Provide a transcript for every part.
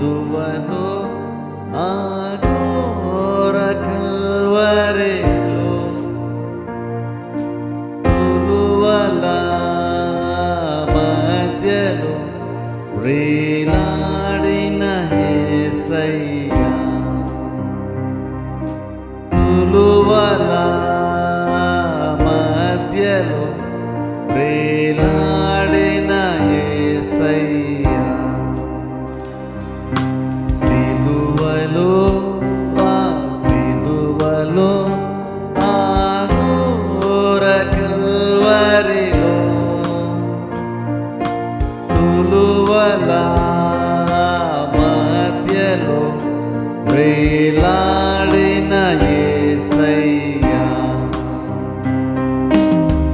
సిలువలో ఆ ఘోర కల్వరిలో తులువల మధ్యలో వేలాడిన యేసయ్యా, తులువల మధ్యలో వేలాడిన యేసయ్యా, సిలువలో ఆ ఘోర కల్వరిలో తులువల మధ్యలో వేలాడిన యేసయ్యా,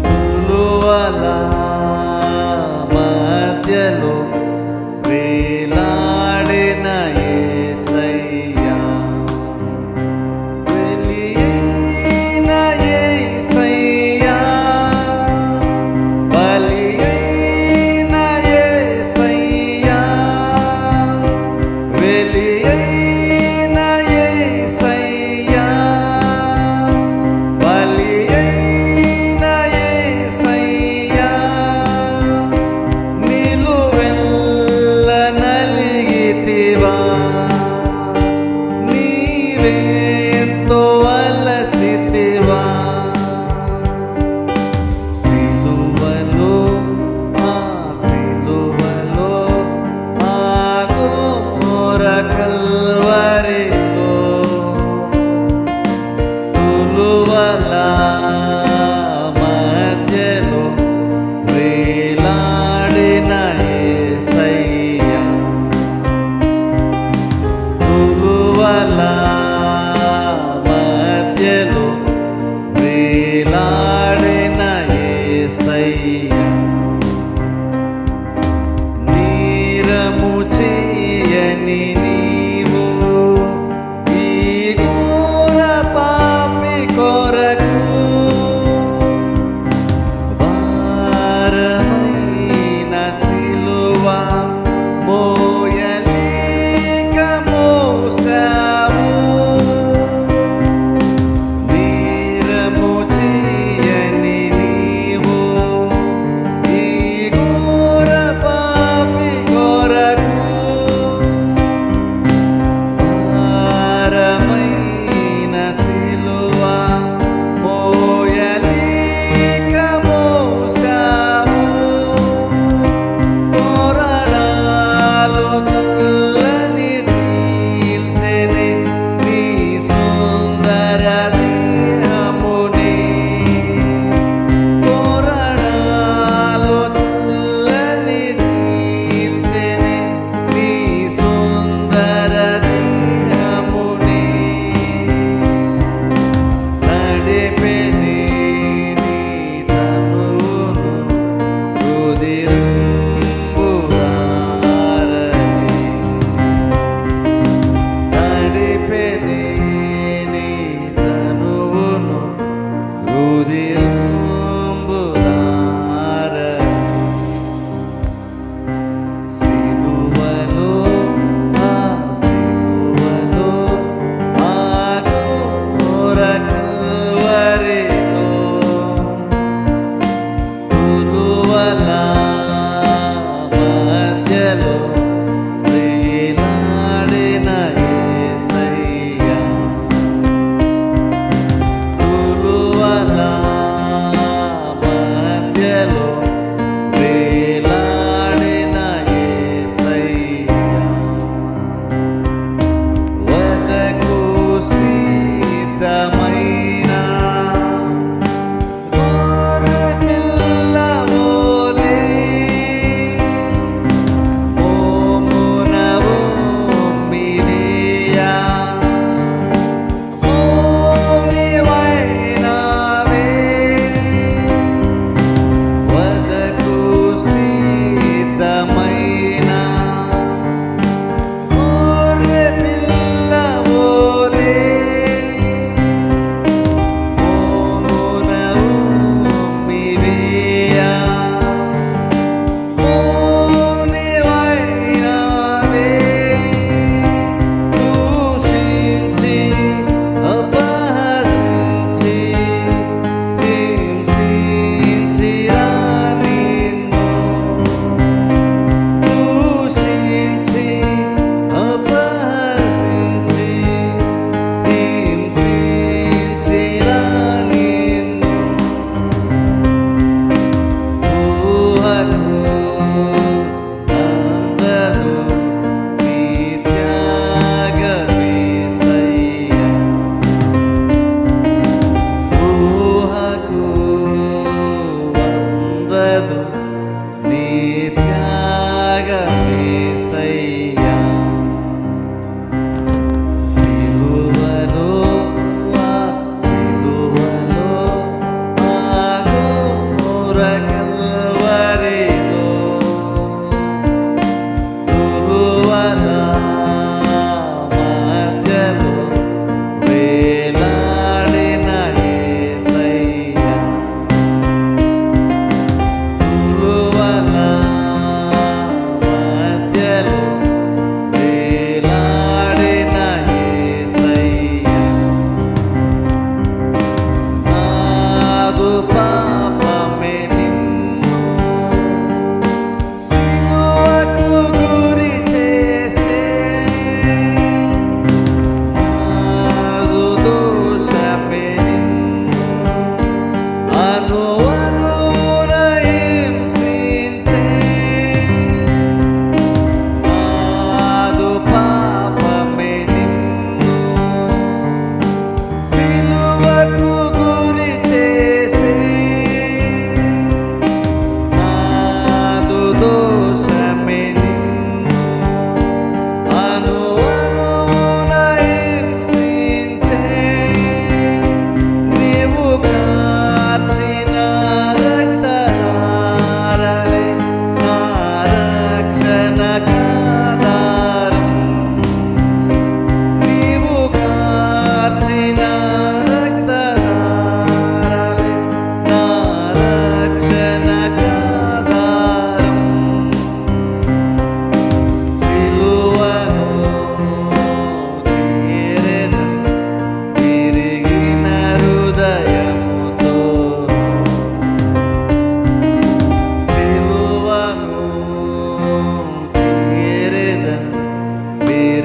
తులువల మధ్యలో వేలాడిన యేసయ్యా, వెలియైన యేసయ్యా, బలియైన యేసయ్యా, వెలియైన యేసయ్యా, బలియైన యేసయ్యా, నిలువెల్ల నలిగితివా, నీవే ఎంతో అలసితివా, సిలువలో ఆ ఘోర కల్వరిలో తులువల మధ్యలో వేలాడిన యేసయ్యా, తులువల మధ్యలో వేలాడిన యేసయ్యా, నీరము చేయని నీవు ఈ ఘోర పాపి కొరకు భారమైన సిలువ మోయలేక మోసావు, నీరము చేయని నీవు ఈ ఘోర పాపి కొరకు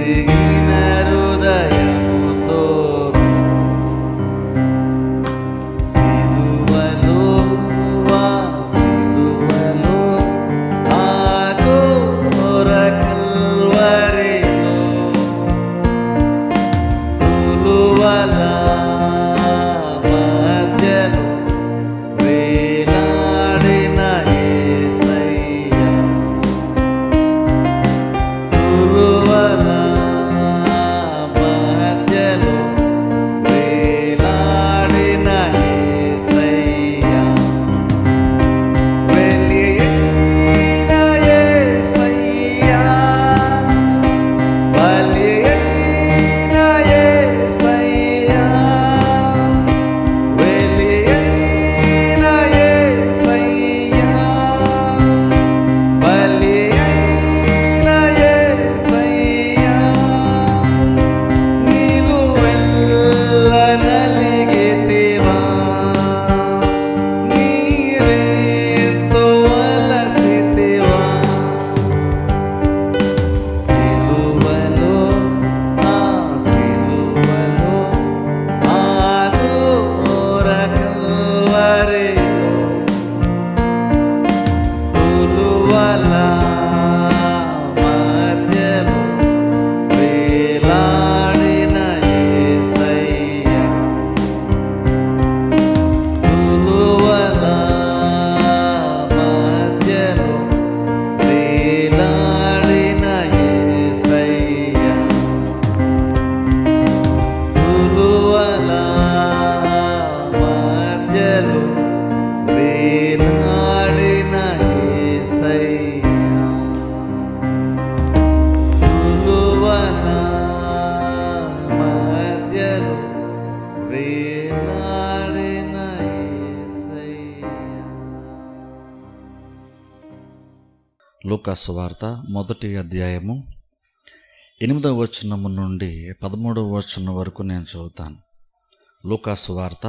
విరిగిన హృదయముతో సిలువలో ఆ ఘోర కల్వరిలో తులువల మధ్యలో వేలాడిన యేసయ్యా తులువల మధ్యలో వేలాడిన యేసయ్యా వెలియైన యేసయ్యా బలియైన యేసయ్యా వెలియైన యేసయ్యా బలియైన యేసయ్యా నిలువెల్ల నలిగితివా నీవెంతో అలసితివా సిలువలో సిలువలో ఆ ఘోర కల్వరిలో తులువల మధ్యలో వేలాడిన యేసయ్యా తులువల మధ్యలో వేలాడిన యేసయ్యా తులువల మధ్యలో వేలాడిన యేసయ్యా తులువల మధ్యలో వేలాడిన యేసయ్యా. లూకా సువార్త 1వ అధ్యాయము 8వ వచనము నుండి 13వ వచనం వరకు నేను చదువుతాను. లూకా సువార్త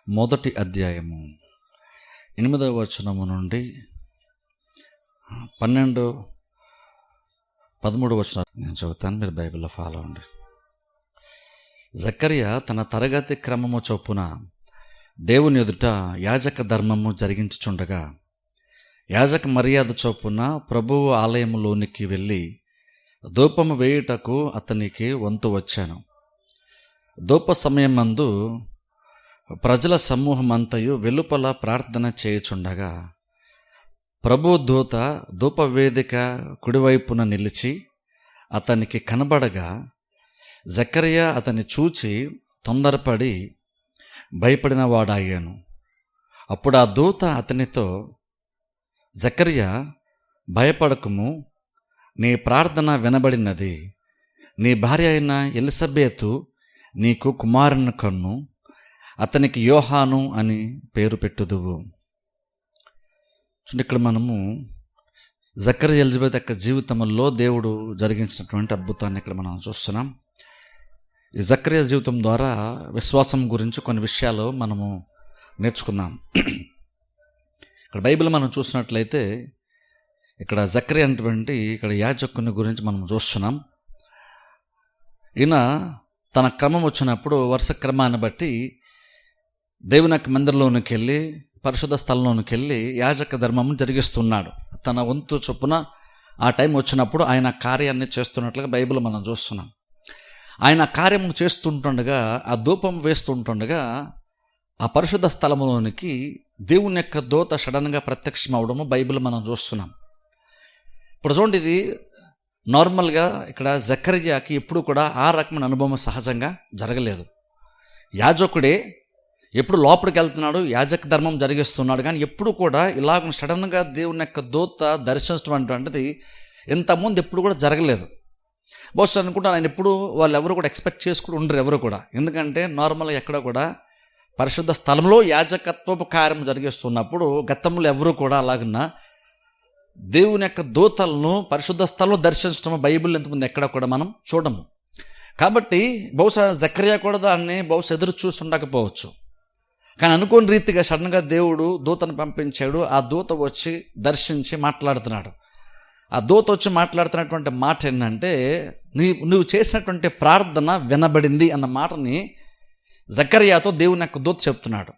1వ అధ్యాయము 8వ వచనము నుండి 13వ వచనం నేను చదువుతాను, మీరు బైబిల్లో ఫాలో అవ్వండి. జకర్యా తన తరగతి క్రమము చొప్పున దేవుని ఎదుట యాజక ధర్మము జరిగించుచుండగా యాజక మర్యాద చొప్పున ప్రభువు ఆలయములోనికి వెళ్ళి ధూపము వేయుటకు అతనికి వంతు వచ్చాను. ధూప సమయమందు ప్రజల సమూహమంతయు వెలుపల ప్రార్థన చేయుచుండగా ప్రభు దూత ధూపవేదిక కుడివైపున నిలిచి అతనికి కనబడగా జకర్యా అతన్ని చూచి తొందరపడి భయపడిన వాడాయాను. అప్పుడు ఆ దూత అతనితో, జకర్యా, భయపడకుము, నీ ప్రార్థన వినబడినది. నీ భార్య అయిన ఎలిజబెతు నీకు కుమారుని కన్ను, అతనికి యోహాను అని పేరు పెట్టుదువు. ఇక్కడ మనము జకర్యా ఎలిజబెత్ యొక్క జీవితంలో దేవుడు జరిగించినటువంటి అద్భుతాన్ని ఇక్కడ మనం చూస్తున్నాం. ఈ జకర్యా జీవితం ద్వారా విశ్వాసం గురించి కొన్ని విషయాలు మనము నేర్చుకున్నాం. ఇక్కడ బైబిల్ మనం చూసినట్లయితే ఇక్కడ జకర్యా అనేటువంటి ఇక్కడ యాజకుని గురించి మనం చూస్తున్నాం. ఈయన తన క్రమం వచ్చినప్పుడు వరుస క్రమాన్ని బట్టి దేవుని యొక్క మందిరంలోనికి వెళ్ళి పరిశుద్ధ స్థలంలోనికి వెళ్ళి యాజక ధర్మం జరిగిస్తున్నాడు. తన వంతు చొప్పున ఆ టైం వచ్చినప్పుడు ఆయన కార్యాన్ని చేస్తున్నట్లుగా బైబిల్ మనం చూస్తున్నాం. ఆయన కార్యం చేస్తుంటుండగా, ఆ ధూపం వేస్తుంటుండగా ఆ పరిశుద్ధ స్థలంలోనికి దేవుని యొక్క దూత సడన్గా ప్రత్యక్షం అవడము బైబిల్ మనం చూస్తున్నాం. ఇప్పుడు చూడండి, ఇది నార్మల్గా ఇక్కడ జకర్యాకి ఎప్పుడు కూడా ఆ రకమైన అనుభవం సహజంగా జరగలేదు. యాజకుడే ఎప్పుడు లోపలికి వెళ్తున్నాడు, యాజక ధర్మం జరిగిస్తున్నాడు, కానీ ఎప్పుడు కూడా ఇలాగ సడన్గా దేవుని యొక్క దూత దర్శించడం అనేటువంటిది ఇంతకుముందు ఎప్పుడు కూడా జరగలేదు. బహుశా అనుకుంటాను ఆయన ఎప్పుడు వాళ్ళు ఎవరు కూడా ఎక్స్పెక్ట్ చేసుకుని ఉండరు ఎవరు కూడా. ఎందుకంటే నార్మల్గా ఎక్కడ కూడా పరిశుద్ధ స్థలంలో యాజకత్వపు కార్యం జరిగిస్తున్నప్పుడు గతంలో ఎవరు కూడా అలాగన్నా దేవుని యొక్క దూతలను పరిశుద్ధ స్థలంలో దర్శించడం బైబిల్ ఎంతమంది ఎక్కడ కూడా మనం చూడము. కాబట్టి బహుశా జకర్యా కూడా దాన్ని బహుశా ఎదురు చూసి ఉండకపోవచ్చు. కానీ అనుకోని రీతిగా సడన్గా దేవుడు దూతను పంపించాడు. ఆ దూత వచ్చి దర్శించి మాట్లాడుతున్నాడు. ఆ దూత వచ్చి మాట్లాడుతున్నటువంటి మాట ఏంటంటే, నువ్వు చేసినటువంటి ప్రార్థన వినబడింది అన్న మాటని జకర్యాతో దేవుని యొక్క దూత చెప్తున్నాడు.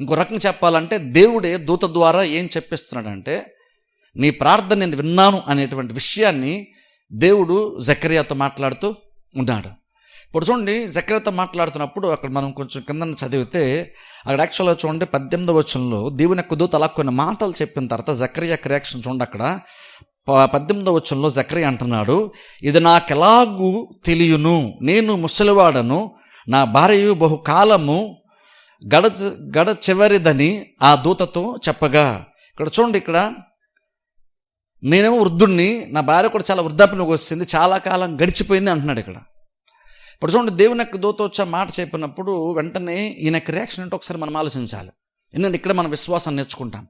ఇంకో రకంగా చెప్పాలంటే దేవుడే దూత ద్వారా ఏం చెప్పిస్తున్నాడంటే నీ ప్రార్థన నేను విన్నాను అనేటువంటి విషయాన్ని దేవుడు జకర్యాతో మాట్లాడుతూ ఉన్నాడు. ఇప్పుడు చూడండి, జకర్యాతో మాట్లాడుతున్నప్పుడు అక్కడ మనం కొంచెం కింద చదివితే అక్కడ యాక్చువల్గా చూడండి 18వ వచనంలో దేవుని యొక్క దూత అలా కొన్ని మాటలు చెప్పిన తర్వాత జకర్యా రియాక్షన్ చూడండి. అక్కడ 18వ వచనంలో జకర్యా అంటున్నాడు, ఇది నాకెలాగూ తెలియను, నేను ముసలివాడను, నా భార్యయు బహుకాలము గడ చివరిదని ఆ దూతతో చెప్పగా. ఇక్కడ చూడండి, ఇక్కడ నేనేమో వృద్ధుడిని, నా భార్య కూడా చాలా వృద్ధాప్యంలోకి వస్తుంది, చాలా కాలం గడిచిపోయింది అంటున్నాడు. ఇప్పుడు చూడండి, దేవుని యొక్క దూత వచ్చే మాట చెప్పినప్పుడు వెంటనే ఈయన యొక్క రియాక్షన్ అంటే ఒకసారి మనం ఆలోచించాలి. ఎందుకంటే ఇక్కడ మనం విశ్వాసం నేర్చుకుంటాం.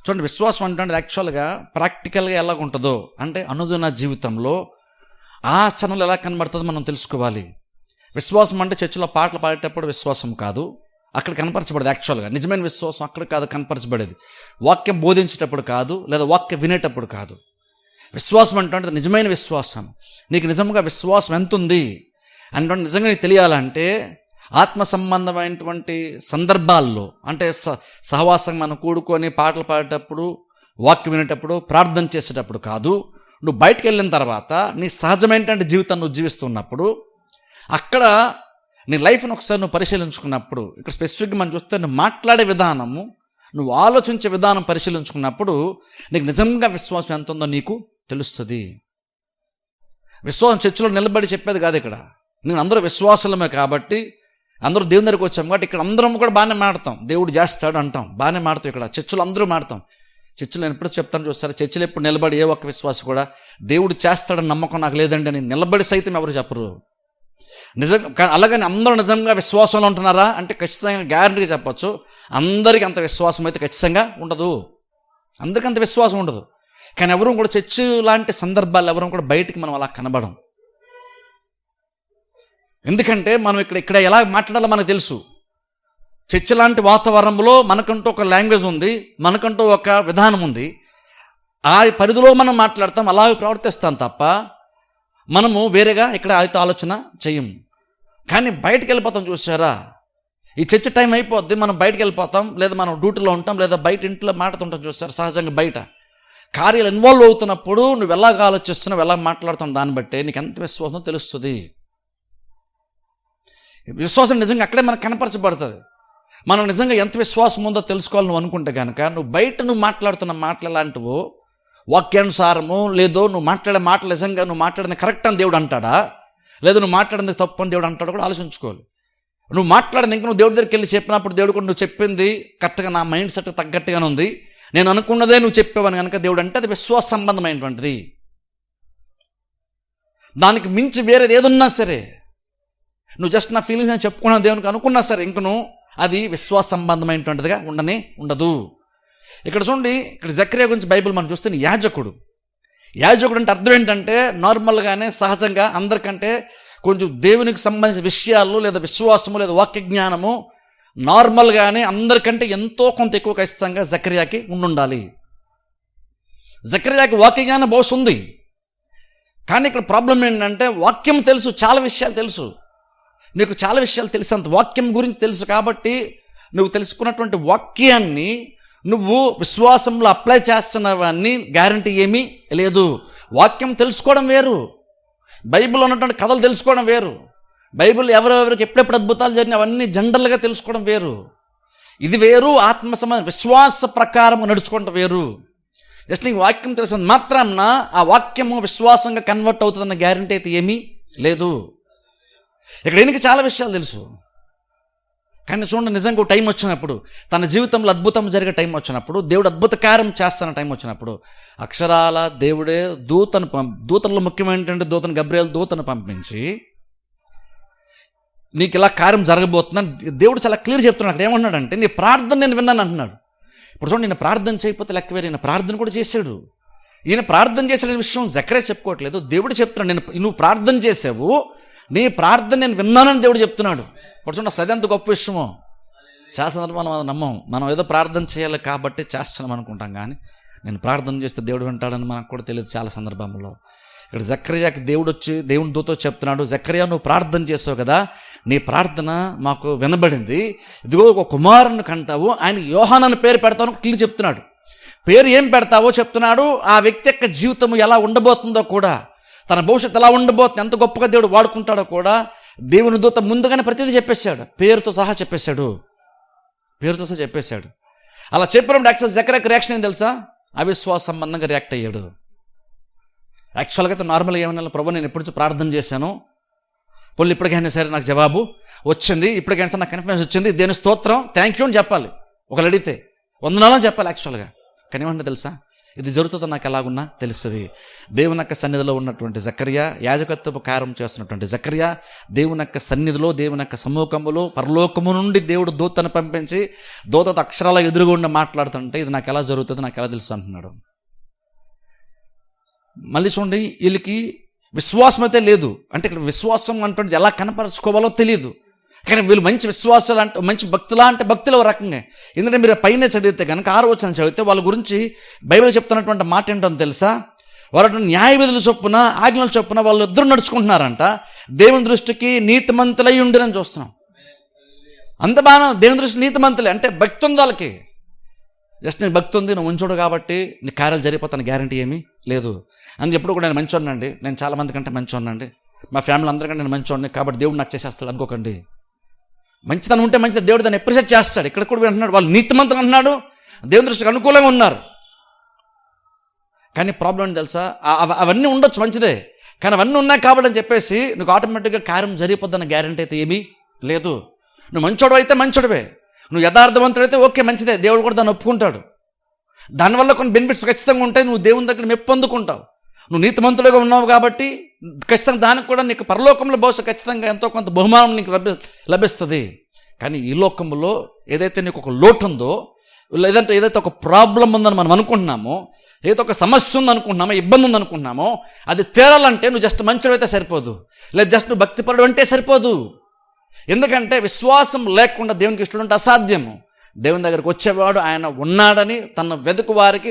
చూడండి, విశ్వాసం అంటే యాక్చువల్గా ప్రాక్టికల్గా ఎలా ఉంటుందో అంటే అనుదిన జీవితంలో ఆచరణలు ఎలా కనబడుతుందో మనం తెలుసుకోవాలి. విశ్వాసం అంటే చర్చిలో పాటలు పాడేటప్పుడు విశ్వాసం కాదు, అక్కడ కనపరచబడేది. యాక్చువల్గా నిజమైన విశ్వాసం అక్కడ కాదు కనపరచబడేది, వాక్యం బోధించేటప్పుడు కాదు, లేదా వాక్యం వినేటప్పుడు కాదు. విశ్వాసం అంటే నిజమైన విశ్వాసం. నీకు నిజంగా విశ్వాసం ఎంత ఉంది అంటే నిజంగా నీకు తెలియాలంటే ఆత్మ సంబంధమైనటువంటి సందర్భాల్లో అంటే సహవాసం మనం కూడుకొని పాటలు పాడేటప్పుడు, వాక్యం వినేటప్పుడు, ప్రార్థన చేసేటప్పుడు కాదు. నువ్వు బయటకు వెళ్ళిన తర్వాత నీ సహజమైనటువంటి జీవితాన్ని నువ్వు జీవిస్తున్నప్పుడు అక్కడ నీ లైఫ్ను ఒకసారి నువ్వు పరిశీలించుకున్నప్పుడు, ఇక్కడ స్పెసిఫిక్గా మనం చూస్తే నువ్వు మాట్లాడే విధానము, నువ్వు ఆలోచించే విధానం పరిశీలించుకున్నప్పుడు నీకు నిజంగా విశ్వాసం ఎంత ఉందో నీకు తెలుస్తుంది. విశ్వాసం చర్చిలో నిలబడి చెప్పేది కాదు. ఇక్కడ నేను అందరూ విశ్వాసులమే కాబట్టి అందరూ దేవుని దగ్గరికి వచ్చాం కాబట్టి ఇక్కడ అందరం కూడా బాగానే మాడతాం, దేవుడు చేస్తాడు అంటాం, బాగానే మాడతాం. ఇక్కడ చర్చిలో అందరూ మాడతాం. చర్చిలో నేను ఎప్పుడు చెప్తాను చూస్తారు, చర్చిలో ఎప్పుడు నిలబడి ఏ ఒక్క విశ్వాసం కూడా దేవుడు చేస్తాడని నమ్మకం నాకు లేదండి అని నిలబడి సైతం ఎవరు చెప్పరు. నిజంగా అలాగని అందరూ నిజంగా విశ్వాసంలో ఉంటున్నారా అంటే ఖచ్చితంగా గ్యారంటీగా చెప్పచ్చు, అందరికీ అంత విశ్వాసం అయితే ఖచ్చితంగా ఉండదు. అందరికీ అంత విశ్వాసం ఉండదు. కానీ ఎవరూ కూడా చర్చి లాంటి సందర్భాలు ఎవరూ కూడా బయటికి మనం అలా కనబడం. ఎందుకంటే మనం ఇక్కడ ఎలా మాట్లాడాలో మనకు తెలుసు. చర్చి లాంటి వాతావరణంలో మనకంటూ ఒక లాంగ్వేజ్ ఉంది, మనకంటూ ఒక విధానం ఉంది. ఆ పరిధిలో మనం మాట్లాడతాం, అలాగే ప్రవర్తిస్తాం తప్ప మనము వేరేగా ఇక్కడ అయితే ఆలోచన చెయ్యం. కానీ బయటకు వెళ్ళిపోతాం చూసారా, ఈ చర్చ టైం అయిపోద్ది, మనం బయటకు వెళ్ళిపోతాం, లేదా మనం డ్యూటీలో ఉంటాం, లేదా బయట ఇంట్లో మాట్లాడుతుంటాం చూస్తారు. సహజంగా బయట కార్యాలు ఇన్వాల్వ్ అవుతున్నప్పుడు నువ్వు ఎలాగ ఆలోచిస్తున్నావు, ఎలా మాట్లాడుతున్నావు దాన్ని బట్టే నీకు ఎంత విశ్వాసం తెలుస్తుంది. విశ్వాసం నిజంగా అక్కడే మనకు కనపరచబడుతుంది. మనం నిజంగా ఎంత విశ్వాసం ఉందో తెలుసుకోవాలి నువ్వు అనుకుంటే కనుక నువ్వు బయట నువ్వు మాట్లాడుతున్న మాటలు ఎలాంటివో వాక్యానుసారము లేదో నువ్వు మాట్లాడే మాటలు నిజంగా నువ్వు మాట్లాడిన కరెక్ట్ అని దేవుడు అంటాడా, లేదా నువ్వు మాట్లాడింది తప్పు అని దేవుడు అంటాడు కూడా ఆలోచించుకోవాలి. నువ్వు మాట్లాడింది ఇంకా నువ్వు దేవుడి దగ్గరికి వెళ్ళి చెప్పినప్పుడు దేవుడు కూడా నువ్వు చెప్పింది కరెక్ట్గా నా మైండ్ సెట్ తగ్గట్టుగానే ఉంది, నేను అనుకున్నదే నువ్వు చెప్పేవని కనుక దేవుడు అంటే అది విశ్వాస సంబంధమైనటువంటిది. దానికి మించి వేరేది ఏదున్నా సరే నువ్వు జస్ట్ నా ఫీలింగ్స్ అని చెప్పుకున్నా దేవునికి అనుకున్నా సరే ఇంకను అది విశ్వాస సంబంధమైనటువంటిదిగా ఉండదు. ఇక్కడ చూడండి, ఇక్కడ జకర్యా గురించి బైబిల్ మనం చూస్తే యాజకుడు అంటే అర్థం ఏంటంటే నార్మల్గానే సహజంగా అందరికంటే కొంచెం దేవునికి సంబంధించిన విషయాలు లేదా విశ్వాసము లేదా వాక్య జ్ఞానము నార్మల్గానే అందరికంటే ఎంతో కొంత ఎక్కువ ఖచ్చితంగా జకర్యాకి ఉండాలి. జకర్యాకి వాక్య జ్ఞానం బహుశా ఉంది, కానీ ఇక్కడ ప్రాబ్లం ఏంటంటే వాక్యం తెలుసు, చాలా విషయాలు తెలుసు, నీకు చాలా విషయాలు తెలిసినంత వాక్యం గురించి తెలుసు కాబట్టి నువ్వు తెలుసుకున్నటువంటి వాక్యాన్ని నువ్వు విశ్వాసంలో అప్లై చేస్తున్నావని గ్యారంటీ ఏమీ లేదు. వాక్యం తెలుసుకోవడం వేరు, బైబిల్లో ఉన్నటువంటి కథలు తెలుసుకోవడం వేరు, బైబిల్ ఎవరెవరికి ఎప్పుడెప్పుడు అద్భుతాలు జరిగిన అవన్నీ జనరల్గా తెలుసుకోవడం వేరు. ఇది వేరు, ఆత్మ సంబంధం విశ్వాస ప్రకారం నడుచుకోవడం వేరు. జస్ట్ నీకు వాక్యం తెలిసిన మాత్రాన ఆ వాక్యము విశ్వాసంగా కన్వర్ట్ అవుతుందన్న గ్యారంటీ అయితే ఏమీ లేదు. ఇక్కడ ఈయనకి చాలా విషయాలు తెలుసు, కానీ చూడండి నిజంగా ఒక టైం వచ్చినప్పుడు తన జీవితంలో అద్భుతం జరిగే టైం వచ్చినప్పుడు దేవుడు అద్భుత కార్యం చేస్తున్న టైం వచ్చినప్పుడు అక్షరాల దేవుడే దూతల్లో ముఖ్యమైనటువంటి దూతను గబ్రియల్ దూతను పంపించి నీకు ఇలా కార్యం జరగబోతుందని దేవుడు చాలా క్లియర్ చెప్తున్నాడు. అక్కడ ఏమంటున్నాడంటే నీ ప్రార్థన నేను విన్నాను అంటున్నాడు. ఇప్పుడు చూడండి, నేను ప్రార్థన చేయకపోతే లెక్క వేరే, ఈయన ప్రార్థన కూడా చేశాడు. ఈయన ప్రార్థన చేసిన విషయం జకర్యా చెప్పుకోవట్లేదు, దేవుడు చెప్తున్నాడు నువ్వు ప్రార్థన చేసావు, నీ ప్రార్థన నేను విన్నానని దేవుడు చెప్తున్నాడు. ఇప్పుడు చూడండి అసలు అదెంత గొప్ప విషయమో. చాలా సందర్భాలు మనం నమ్మం, మనం ఏదో ప్రార్థన చేయాలి కాబట్టి చేస్తున్నాం అనుకుంటాం, కానీ నేను ప్రార్థన చేస్తే దేవుడు వింటాడని మనకు కూడా తెలియదు చాలా సందర్భంలో. ఇక్కడ జకర్యాకి దేవుడు వచ్చి దేవుని దూతో చెప్తున్నాడు, జకర్యా నువ్వు ప్రార్థన చేసావు కదా, నీ ప్రార్థన మాకు వినబడింది, ఇదిగో ఒక కుమారుని కంటావు, ఆయన యోహాను అని పేరు పెడతావు క్లియర్ చెప్తున్నాడు. పేరు ఏం పెడతావో చెప్తున్నాడు. ఆ వ్యక్తి యొక్క జీవితం ఎలా ఉండబోతుందో కూడా, తన భవిష్యత్తు ఎలా ఉండబోతుంది, ఎంత గొప్పగా దేవుడు వాడుకుంటాడో కూడా దేవుని దూత ముందుగానే ప్రతిదీ చెప్పేశాడు, పేరుతో సహా చెప్పేశాడు. అలా చెప్పినప్పుడు యాక్చువల్ జకర్యాకి రియాక్షన్ ఏం తెలుసా? అవిశ్వాస సంబంధంగా రియాక్ట్ అయ్యాడు. యాక్చువల్గా అయితే నార్మల్గా ఏమన్నా, ప్రభు నేను ఎప్పుడు ప్రార్థన చేశాను, పొల్లు ఇప్పటికైనా సరే నాకు జవాబు వచ్చింది, ఇప్పటికైనా సరే నాకు కన్ఫిడెన్స్ వచ్చింది, దేని స్తోత్రం, థ్యాంక్ యూ అని చెప్పాలి. ఒకళ్ళు అడిగితే వందనాలని చెప్పాలి యాక్చువల్గా. కానీ ఏమంటే తెలుసా, ఇది జరుగుతుందో నాకు ఎలాగున్నా తెలుస్తుంది. దేవుని యొక్క సన్నిధిలో ఉన్నటువంటి జకర్యా, యాజకత్వపు కార్యం చేస్తున్నటువంటి జకర్యా, దేవుని యొక్క సన్నిధిలో, దేవుని యొక్క సముఖములో పరలోకము నుండి దేవుడు దూతను పంపించి దూతతో అక్షరాల ఎదురుగుండా మాట్లాడుతుంటే ఇది నాకు ఎలా జరుగుతుంది, నాకు ఎలా తెలుసు అంటున్నాడు. మళ్ళీ చూడండి, వీళ్ళకి విశ్వాసం అయితే లేదు. అంటే ఇక్కడ విశ్వాసం అంటే ఎలా కనపరచుకోవాలో తెలియదు. కానీ వీళ్ళు మంచి విశ్వాసాలు అంటే మంచి భక్తులా అంటే భక్తులు ఒక రకంగా. ఎందుకంటే మీరు పైన చదివితే కనుక 6వ వచనం చదివితే వాళ్ళ గురించి బైబిల్ చెప్తున్నటువంటి మాట ఏంటో తెలుసా? వాళ్ళు న్యాయ విధుల చొప్పున, ఆజ్ఞల చొప్పున వాళ్ళు ఇద్దరు నడుచుకుంటున్నారంట. దేవుని దృష్టికి నీతిమంతులై ఉండిరని చూస్తున్నాం. అంత బాగా దేవుని దృష్టి నీతిమంతులే అంటే భక్తి ఉంది వాళ్ళకి. జస్ట్ నేను భక్తి ఉంది, నువ్వు ఉంచుడు కాబట్టి నీ కార్యాలు జరిగిపోతాను గ్యారంటీ ఏమీ లేదు. అందుకే ఎప్పుడు కూడా నేను మంచోనండి, నేను చాలా మంది కంటే మంచోనండి, మా ఫ్యామిలీ అందరికంటే నేను మంచోడిని కాబట్టి దేవుడు నాకు చేసేస్తాడు అనుకోకండి. మంచితనం ఉంటే మంచిది, దేవుడు దాన్ని అప్రిషియేట్ చేస్తాడు. ఇక్కడ కూడా అంటున్నాడు వాళ్ళు నీతిమంతులు అంటున్నాడు, దేవుని దృష్టికి అనుకూలంగా ఉన్నారు. కానీ ప్రాబ్లం ఏంటి తెలుసా? అవన్నీ ఉండొచ్చు మంచిదే, కానీ అవన్నీ ఉన్నాయి కాబట్టి అని చెప్పేసి నువ్వు ఆటోమేటిక్గా కార్యం జరిగిపోద్దన్న గ్యారంటీ అయితే ఏమీ లేదు. నువ్వు మంచోడు అయితే మంచోడివే, నువ్వు యథార్థవంతుడు అయితే ఓకే మంచిదే, దేవుడు కూడా దాన్ని ఒప్పుకుంటాడు. దానివల్ల కొన్ని బెనిఫిట్స్ ఖచ్చితంగా ఉంటాయి, నువ్వు దేవుని దగ్గర మెప్పు పొందుకుంటావు. నువ్వు నీతిమంతులుగా ఉన్నావు కాబట్టి ఖచ్చితంగా దానికి కూడా నీకు పరలోకంలో బహుశా ఖచ్చితంగా ఎంతో కొంత బహుమానం నీకు లభిస్తుంది. కానీ ఈ లోకంలో ఏదైతే నీకు ఒక లోటు ఉందో, లేదంటే ఏదైతే ఒక ప్రాబ్లం ఉందని మనం అనుకుంటున్నామో, ఏదైతే ఒక సమస్య ఉందనుకుంటున్నామో, ఇబ్బంది ఉందనుకుంటున్నామో, అది తేరాలంటే నువ్వు జస్ట్ మంచోడు అయితే సరిపోదు, లేదా జస్ట్ నువ్వు భక్తిపరుడు అంటే సరిపోదు. ఎందుకంటే విశ్వాసం లేకుండా దేవునికి ఇష్టం అంటే అసాధ్యము. దేవుని దగ్గరికి వచ్చేవాడు ఆయన ఉన్నాడని తన వెతుకు వారికి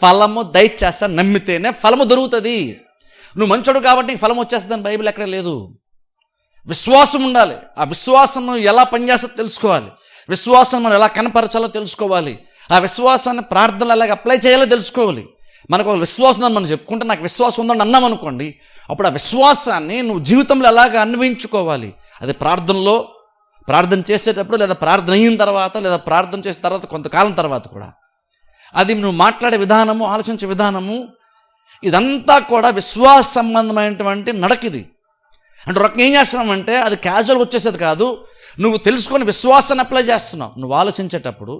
ఫలము దయచేస్తా, నమ్మితేనే ఫలము దొరుకుతుంది. నువ్వు మంచోడు కాబట్టి నీకు ఫలం వచ్చేస్తుందని బైబిల్ ఎక్కడ లేదు. విశ్వాసం ఉండాలి. ఆ విశ్వాసం ఎలా పనిచేస్తుందో తెలుసుకోవాలి, విశ్వాసం మనం ఎలా కనపరచాలో తెలుసుకోవాలి, ఆ విశ్వాసాన్ని ప్రార్థనలు ఎలాగ అప్లై చేయాలో తెలుసుకోవాలి. మనకు ఒక విశ్వాసం ఉందని మనం చెప్పుకుంటే నాకు విశ్వాసం ఉందని అన్నాం అనుకోండి, అప్పుడు ఆ విశ్వాసాన్ని నువ్వు జీవితంలో ఎలాగ అన్వయించుకోవాలి. అది ప్రార్థనలో, ప్రార్థన చేసేటప్పుడు, లేదా ప్రార్థన అయిన తర్వాత, లేదా ప్రార్థన చేసిన తర్వాత కొంతకాలం తర్వాత కూడా అది నువ్వు మాట్లాడే విధానము, ఆలోచించే విధానము, ఇదంతా కూడా విశ్వాస సంబంధమైనటువంటి నడకిది. అంటే రొక్క ఏం చేస్తున్నామంటే అది క్యాజువల్గా వచ్చేసేది కాదు, నువ్వు తెలుసుకొని విశ్వాసాన్ని అప్లై చేస్తున్నావు. నువ్వు ఆలోచించేటప్పుడు,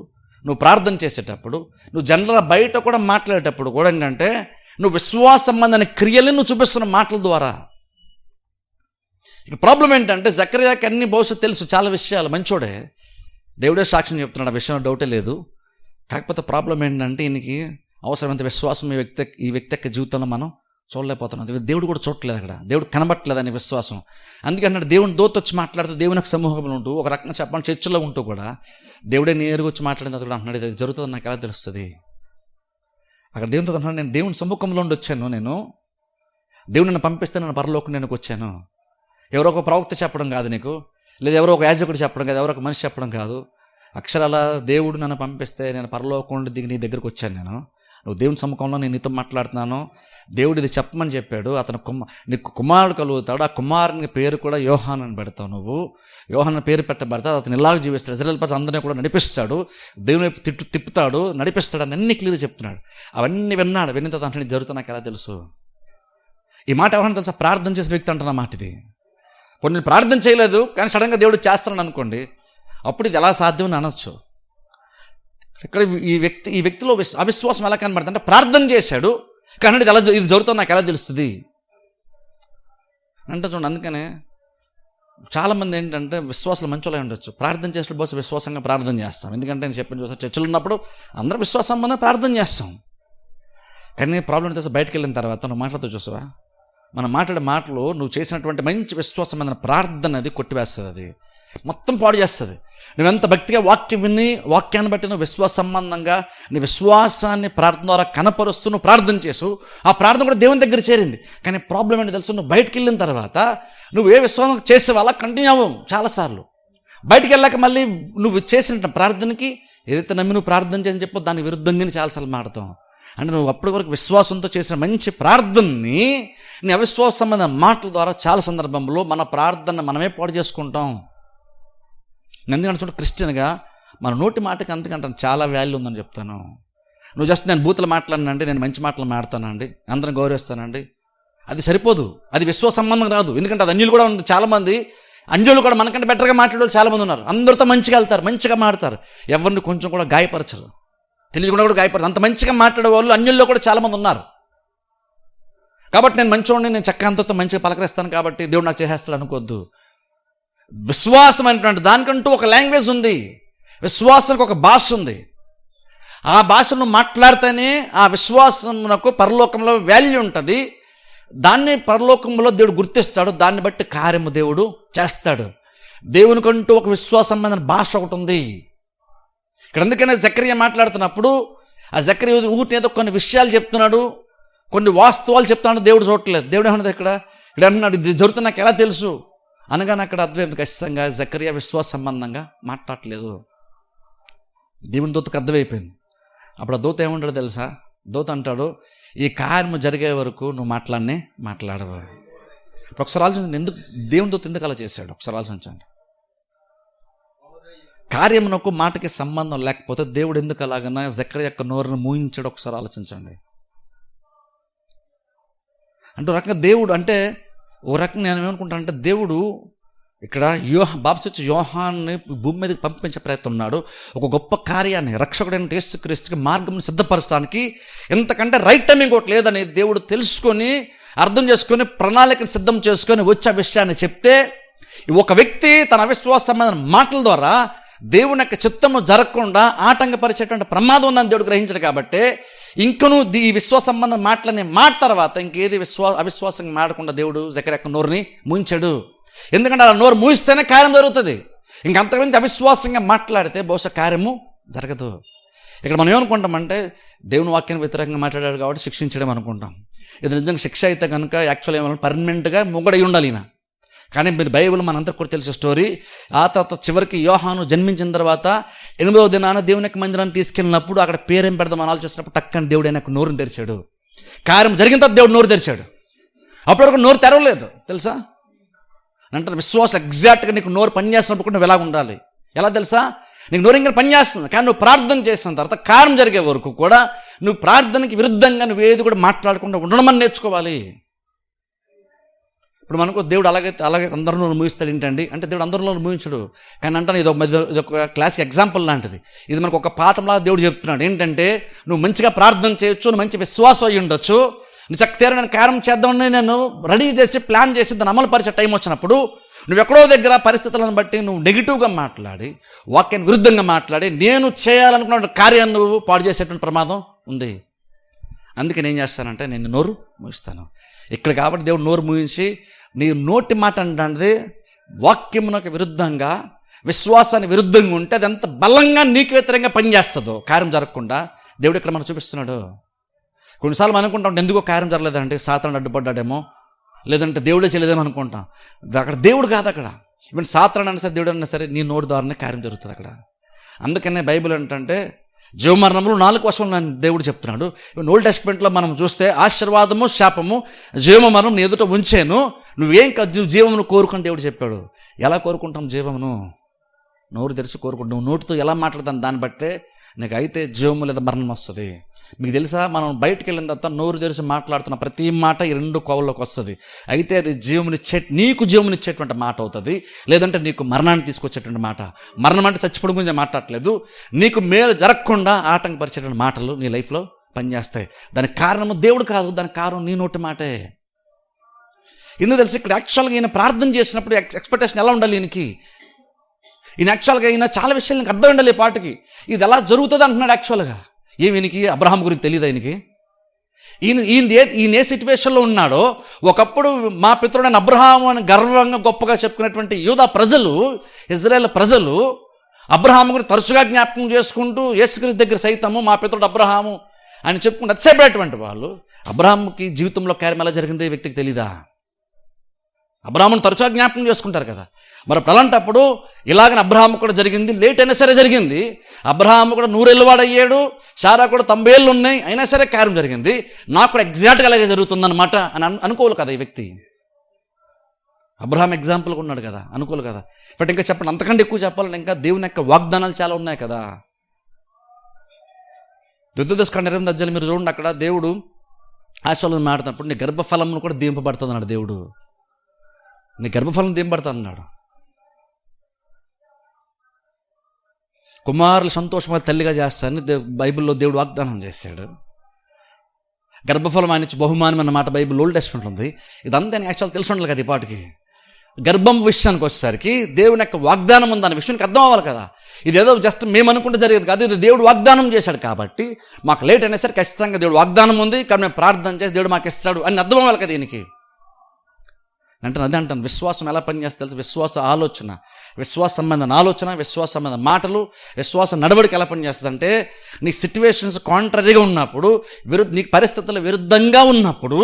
నువ్వు ప్రార్థన చేసేటప్పుడు, నువ్వు జనరల్గా బయట కూడా మాట్లాడేటప్పుడు కూడా ఏంటంటే నువ్వు విశ్వాస సంబంధమైన క్రియలను నువ్వు చూపిస్తున్న మాటల ద్వారా. ఇక ప్రాబ్లం ఏంటంటే జకర్యాకి అన్ని భవిష్యత్తు తెలుసు, చాలా విషయాలు, మంచోడే, దేవుడే సాక్ష్యం చెప్తున్నాడు, ఆ విషయంలో డౌటే లేదు. కాకపోతే ప్రాబ్లం ఏంటంటే ఈయనకి అవసరమైనంత విశ్వాసం ఈ వ్యక్తి యొక్క జీవితంలో మనం చూడలేకపోతున్నాం. దేవుడు కూడా చూడట్లేదు, అక్కడ దేవుడు కనబట్టలేదు అని విశ్వాసం. అందుకే అన్నాడు దేవుని దూత వచ్చి మాట్లాడితే దేవుని యొక్క సమూహంలో ఉంటూ, ఒక రకంగా చెప్పాలి చర్చిలో ఉంటూ కూడా దేవుడే నేరుగా వచ్చి మాట్లాడిన కూడా అంటున్నాడు, ఇది జరుగుతుంది నాకు ఎలా తెలుస్తుంది? అక్కడ దేవునితో అంటున్నాడు, నేను దేవుని సముఖంలో ఉండి వచ్చాను, నేను దేవుడు నన్ను పంపిస్తే నన్ను పరలోకం నేను వచ్చాను. ఎవరో ఒక ప్రవక్త చెప్పడం కాదు నీకు, లేదా ఎవరో ఒక యాజకుడు చెప్పడం కాదు, ఎవరో ఒక మనిషి చెప్పడం కాదు. అక్షరాల దేవుడు నన్ను పంపిస్తే నేను పరలోకం దిగి నీ దగ్గరకు వచ్చాను. నువ్వు దేవుని సముఖంలో నేను నీతో మాట్లాడుతున్నాను, దేవుడు ఇది చెప్పమని చెప్పాడు. అతను నీకు కుమారుడు కలుగుతాడు, ఆ కుమారుని పేరు కూడా యోహాను అని పెడతావు. నువ్వు యోహాను పేరు పెట్టబడతావు, అతను ఇలాగ జీవిస్తాడు, ఇశ్రాయేలు ప్రజలు అందరినీ కూడా నడిపిస్తాడు, దేవుని వైపు తిప్పుతాడు, నడిపిస్తాడు అని అన్ని క్లియర్ చెప్తున్నాడు. అవన్నీ విన్నాడు. విన్న తర్వాత అంటే జరుగుతుంది నాకు ఎలా తెలుసు? ఈ మాట ఎవరైనా తెలుసా? ప్రార్థన చేసిన వ్యక్తి అంటున్న మాట ఇది. కొన్ని నేను ప్రార్థన చేయలేదు కానీ సడన్గా దేవుడు చేస్తున్నాడు అనుకోండి, అప్పుడు ఇది ఎలా సాధ్యం అని అనొచ్చు. ఇక్కడ ఈ వ్యక్తిలో అవిశ్వాసం ఎలా కనబడుతుంది అంటే ప్రార్థన చేశాడు కానీ ఇది జరుగుతుంది నాకు ఎలా తెలుస్తుంది అంటే చూడండి. అందుకనే చాలామంది ఏంటంటే విశ్వాసాలు మంచోళ్ళే ఉండొచ్చు, ప్రార్థన చేసిన బహుశా విశ్వాసంగా ప్రార్థన చేస్తాం. ఎందుకంటే నేను చెప్పిన చూసా చర్చలు ఉన్నప్పుడు అందరూ విశ్వాసం ప్రార్థన చేస్తాం. కానీ ప్రాబ్లం తెలుసా, బయటకు వెళ్ళిన తర్వాత నువ్వు మాట్లాడుతూ చూసావా, మనం మాట్లాడే మాటలు నువ్వు చేసినటువంటి మంచి విశ్వాసమైన ప్రార్థన అది కొట్టివేస్తుంది, అది మొత్తం పాడు చేస్తుంది. నువ్వెంత భక్తిగా వాక్యం విని వాక్యాన్ని బట్టి నువ్వు విశ్వాస సంబంధంగా నీ విశ్వాసాన్ని ప్రార్థన ద్వారా కనపరుస్తూ నువ్వు ప్రార్థన చేసు, ఆ ప్రార్థన కూడా దేవుని దగ్గర చేరింది. కానీ ప్రాబ్లం ఏంటి తెలుసు, నువ్వు బయటికి వెళ్ళిన తర్వాత నువ్వు ఏ విశ్వాసం చేసేవా అలా కంటిన్యూ అవ్వవు. చాలాసార్లు బయటికి వెళ్ళాక మళ్ళీ నువ్వు చేసిన ప్రార్థనకి ఏదైతే నమ్మి నువ్వు ప్రార్థన చేయని చెప్పో దానికి విరుద్ధంగానే చాలాసార్లు మాడతాం. అంటే నువ్వు అప్పటి వరకు విశ్వాసంతో చేసిన మంచి ప్రార్థనని నీ అవిశ్వాస సంబంధ మాటల ద్వారా చాలా సందర్భంలో మన ప్రార్థన మనమే పాడు చేసుకుంటాం. ఎందుకంటే చూడండి, క్రిస్టియన్గా మన నోటి మాటకి అంతకంటే చాలా వాల్యూ ఉందని చెప్తాను. నువ్వు జస్ట్ నేను బూతులు మాట్లాడినండి, నేను మంచి మాటలు మాట్లాడతానండి, అందరం గౌరవిస్తానండి, అది సరిపోదు. అది విశ్వాస సంబంధం రాదు. ఎందుకంటే అది అన్యులు కూడా ఉంది. చాలామంది అన్యులు కూడా మనకంటే బెటర్గా మాట్లాడే వాళ్ళు చాలామంది ఉన్నారు. అందరితో మంచిగా వెళ్తారు, మంచిగా మాడతారు, ఎవరిని కొంచెం కూడా గాయపరచరు, తెలియకుండా కూడా గాయపడతారు. అంత మంచిగా మాట్లాడే వాళ్ళు అన్యుల్లో కూడా చాలామంది ఉన్నారు. కాబట్టి నేను మంచివాడిని, నేను చక్కంతతో మంచిగా పలకరిస్తాను కాబట్టి దేవుడు నాకు చేసేస్తాడు అనుకోవద్దు. విశ్వాసం అనేటువంటి దానికంటూ ఒక లాంగ్వేజ్ ఉంది, విశ్వాసానికి ఒక భాష ఉంది. ఆ భాషను మాట్లాడితేనే ఆ విశ్వాసమునకు పరలోకంలో వాల్యూ ఉంటుంది. దాన్ని పరలోకంలో దేవుడు గుర్తిస్తాడు, దాన్ని బట్టి కార్యము దేవుడు చేస్తాడు. దేవునికంటూ ఒక విశ్వాసమైన భాష ఒకటి ఉంది. ఇక్కడ ఎందుకైనా జకర్యా మాట్లాడుతున్నప్పుడు ఆ జకర్యా ఊరిని ఏదో కొన్ని విషయాలు చెప్తున్నాడు, కొన్ని వాస్తవాలు చెప్తున్నాడు, దేవుడు చూడట్లేదు. దేవుడు ఏమన్నది ఇక్కడ అంటున్నాడు, ఇది జరుగుతుంది నాకు ఎలా తెలుసు అనగానే అక్కడ అర్థమైంది, ఖచ్చితంగా జకర్యా విశ్వాస సంబంధంగా మాట్లాడట్లేదు. దేవుని దూతకు అర్థమైపోయింది. అప్పుడు ఆ దూత ఏమంటాడు తెలుసా? దూత అంటాడు, ఈ కార్యము జరిగే వరకు నువ్వు మాట్లాడవు. ఇప్పుడు ఒకసారి ఆలోచించండి, ఎందుకు దేవుని దూత ఎందుకు అలా చేశాడు? ఒకసారి ఆలోచించండి. కార్యమునకు మాటకి సంబంధం లేకపోతే దేవుడు ఎందుకు అలాగన్నా జకర్యా యొక్క నోరును మూయించాడు? ఒకసారి ఆలోచించండి. అంటే ఒక రకంగా దేవుడు అంటే ఓ రకంగా నేను ఏమనుకుంటానంటే, దేవుడు ఇక్కడ బాప్తిస్మ యోహాన్ని భూమి మీదకి పంపించే ప్రయత్నం ఉన్నాడు. ఒక గొప్ప కార్యాన్ని, రక్షకుడైన యేసుక్రీస్తుకి మార్గం సిద్ధపరచడానికి ఎంతకంటే రైట్ టైమింగ్ ఒకటి లేదని దేవుడు తెలుసుకొని అర్థం చేసుకొని ప్రణాళికను సిద్ధం చేసుకొని వచ్చే విషయాన్ని చెప్తే, ఒక వ్యక్తి తన అవిశ్వాసమైన మాటల ద్వారా దేవుని యొక్క చిత్తము జరగకుండా ఆటంకపరిచేటువంటి ప్రమాదం ఉందని దేవుడు గ్రహించాడు. కాబట్టి ఇంకను ఈ విశ్వాస సంబంధం మాటలని మాట తర్వాత ఇంకేది అవిశ్వాసంగా మాడకుండా దేవుడు జకర్యా యొక్క నోరుని మూయించాడు. ఎందుకంటే అలా నోరు మూయిస్తేనే కార్యం జరుగుతుంది. ఇంకంతకుమించి అవిశ్వాసంగా మాట్లాడితే బహుశా కార్యము జరగదు. ఇక్కడ మనం ఏమనుకుంటామంటే, దేవుని వాక్యాన్ని వ్యతిరేకంగా మాట్లాడాడు కాబట్టి శిక్షించడం అనుకుంటాం. ఇది నిజంగా శిక్ష అయితే కనుక యాక్చువల్ ఏమన్నా పర్మనెంట్గా మొగడై ఉండాలి ఈయన. కానీ మీరు బైబిల్ మనందరికీ కూడా తెలిసే స్టోరీ. ఆ తర్వాత చివరికి యోహాను జన్మించిన తర్వాత 8వ దినాన దేవుని యొక్క మందిరాన్ని తీసుకెళ్ళినప్పుడు అక్కడ పేరేం పెడదాం అని ఆలోచిస్తున్నప్పుడు టక్కని దేవుడు ఆయన నోరుని తెరిచాడు. కార్యం జరిగిన తర్వాత దేవుడు నోరు తెరిచాడు. అప్పటి వరకు నోరు తెరవలేదు తెలుసా. అంటే విశ్వాసం ఎగ్జాక్ట్గా నీకు నోరు పనిచేస్తున్నప్పుడు కూడా నువ్వు ఎలా ఉండాలి, ఎలా తెలుసా? నీకు నోరు ఇంకా పనిచేస్తుంది, కానీ నువ్వు ప్రార్థన చేసిన తర్వాత కార్యం జరిగే వరకు కూడా నువ్వు ప్రార్థనకి విరుద్ధంగా నువ్వు ఏది కూడా మాట్లాడకుండా ఉండడం నేర్చుకోవాలి. ఇప్పుడు మనకు దేవుడు అలాగే అందరిలో ముగిస్తాడు ఏంటండి అంటే, దేవుడు అందరిలో ముగించడు. కానీ అంటే ఇది ఒక క్లాసిక్ ఎగ్జాంపుల్ లాంటిది. ఇది మనకు ఒక పాఠంలా దేవుడు చెప్తున్నాడు. ఏంటంటే, నువ్వు మంచిగా ప్రార్థన చేయొచ్చు, నువ్వు మంచి విశ్వాసం అయ్యి ఉండొచ్చు, నువ్వు చక్కతీరా నేను కార్యం చేద్దామని నేను రెడీ చేసి ప్లాన్ చేసి దాన్ని అమలు పరిచే టైం వచ్చినప్పుడు నువ్వు ఎక్కడో దగ్గర పరిస్థితులను బట్టి నువ్వు నెగిటివ్గా మాట్లాడి, వాక్యాన్ని విరుద్ధంగా మాట్లాడి, నేను చేయాలనుకున్న కార్యాన్ని నువ్వు పాడు చేసేటువంటి ప్రమాదం ఉంది. అందుకే నేను చేస్తానంటే నేను నోరు మూయిస్తాను ఇక్కడ. కాబట్టి దేవుడు నోరు మూయించి నీ నోటి మాట అంటే వాక్యమునకు విరుద్ధంగా, విశ్వాసానికి విరుద్ధంగా ఉంటే అది ఎంత బలంగా నీకు వ్యతిరేకంగా పనిచేస్తుందో కార్యం జరగకుండా దేవుడు ఇక్కడ మనం చూపిస్తున్నాడు. కొన్నిసార్లు మనం అనుకుంటాం ఎందుకో కార్యం జరగలేదంటే సాతాను అడ్డుపడ్డాడేమో, లేదంటే దేవుడే చేయలేదేమో అనుకుంటాం. అక్కడ దేవుడు కాదు. అక్కడ ఈవెన్ సాతాను అయినా సరే దేవుడు అయినా సరే నీ నోటి ద్వారానే కార్యం జరుగుతుంది అక్కడ. అందుకనే బైబిల్ ఏంటంటే జీవమరణములు 4 వశంలో దేవుడు చెప్తున్నాడు. ఓల్డ్ టెస్టమెంట్లో మనం చూస్తే ఆశీర్వాదము, శాపము, జీవమరణం నీ ఎదుట ఉంచాను, నువ్వేం కాదు జీవమును కోరుకొని దేవుడు చెప్పాడు. ఎలా కోరుకుంటాం జీవమును? నోరు తెరిచి కోరుకుంటాం. నువ్వు నోటితో ఎలా మాట్లాడతాను దాన్ని బట్టే నీకు అయితే జీవము లేదా మరణం వస్తుంది. మీకు తెలుసా, మనం బయటికి వెళ్ళిన తర్వాత నోరు తెరిచి మాట్లాడుతున్న ప్రతి మాట ఈ 2 కోవల్లోకి వస్తుంది. అయితే అది నీకు జీవమునిచ్చేటువంటి మాట అవుతుంది, లేదంటే నీకు మరణాన్ని తీసుకొచ్చేటువంటి మాట. మరణం అంటే చచ్చిపోవడం గురించి మాట్లాడట్లేదు, నీకు మేలు జరగకుండా ఆటంకపరిచేటువంటి మాటలు నీ లైఫ్లో పనిచేస్తాయి. దానికి కారణము దేవుడు కాదు, దానికి కారణం నీ నోటి మాటే. ఎందుకు తెలుసు, ఇక్కడ యాక్చువల్గా ఈయన ప్రార్థన చేసినప్పుడు ఎక్స్పెక్టేషన్ ఎలా ఉండాలి ఈయన యాక్చువల్గా ఈయన చాలా విషయాలు నీకు అర్థం ఉండాలి. ఈ పాటకి ఇది ఎలా జరుగుతుంది అంటున్నాడు. యాక్చువల్గా ఈయనకి అబ్రహాం గురించి తెలియదు, ఈయన ఏ సిచ్యువేషన్లో ఉన్నాడో, ఒకప్పుడు మా పితరుడైన అబ్రహాము అని గర్వంగా గొప్పగా చెప్పుకునేటువంటి యూదా ప్రజలు, ఇజ్రాయేల్ ప్రజలు అబ్రహాము గురించి తరచుగా జ్ఞాపకం చేసుకుంటూ యేసుక్రీస్తు దగ్గర సైతము మా పితరుడు అబ్రహాము అని చెప్పుకుంటూ నచ్చబడేటువంటి వాళ్ళు, అబ్రహాముకి జీవితంలో కార్యం ఎలా జరిగింది ఈ వ్యక్తికి తెలీదా? అబ్రహామును తరచుగా జ్ఞాపకం చేసుకుంటారు కదా. మరి అలాంటప్పుడు ఇలాగని అబ్రహాము కూడా జరిగింది, లేట్ అయినా సరే జరిగింది. అబ్రహాము కూడా 100 ఏళ్ళ వాడయ్యాడు, సారా కూడా 90 ఏళ్ళు ఉన్నాయి, అయినా సరే కార్యం జరిగింది. నాకు కూడా ఎగ్జాక్ట్గా అలాగే జరుగుతుందన్నమాట అని అనుకోవాలి కదా ఈ వ్యక్తి. అబ్రహాం ఎగ్జాంపుల్గా ఉన్నాడు కదా, అనుకోలు కదా. బట్ ఇంకా చెప్పండి, అంతకంటే ఎక్కువ చెప్పాలంటే ఇంకా దేవుని యొక్క వాగ్దానాలు చాలా ఉన్నాయి కదా. ద్వితీయోపదేశకాండం 28 మీరు చూడండి, అక్కడ దేవుడు ఆశీర్వాదం మాట్లాడినప్పుడు నీ గర్భఫలంను కూడా దీవింపబడుతుంది అన్నాడు దేవుడు. నీ గర్భఫలం దీవింపబడుతుంది అన్నాడు. కుమారులు సంతోషమైన తల్లిగా చేస్తానని బైబిల్లో దేవుడు వాగ్దానం చేశాడు. గర్భఫలం ఆయన ఇచ్చి బహుమానం అన్న మాట బైబిల్ ఓల్డ్ టెస్ట్మెంట్లో ఉంది. ఇదంతా యాక్చువల్ తెలిసి ఉండాలి కదా. ఈ పాటికి గర్భం విషయానికి వచ్చేసరికి దేవుని యొక్క వాగ్దానం ఉందన్న విషయానికి అర్థం అవ్వాలి కదా. ఇదేదో జస్ట్ మేము అనుకుంటే జరిగేది కాదు, ఇది దేవుడు వాగ్దానం చేశాడు కాబట్టి మాకు లేట్ అయినా సరే ఖచ్చితంగా దేవుడు వాగ్దానం ఉంది, కానీ మేము ప్రార్థన చేసి దేవుడు మాకు ఇస్తాడు అని అర్థం అవ్వాలి కదా దీనికి. అంటాను విశ్వాసం ఎలా పనిచేస్తే తెలుసు. విశ్వాస ఆలోచన, విశ్వాస సంబంధం ఆలోచన, విశ్వాస సంబంధం మాటలు, విశ్వాస నడవడికి ఎలా పనిచేస్తుంది అంటే, నీ సిచ్యువేషన్స్ కాంట్రరీగా ఉన్నప్పుడు, నీ పరిస్థితుల విరుద్ధంగా ఉన్నప్పుడు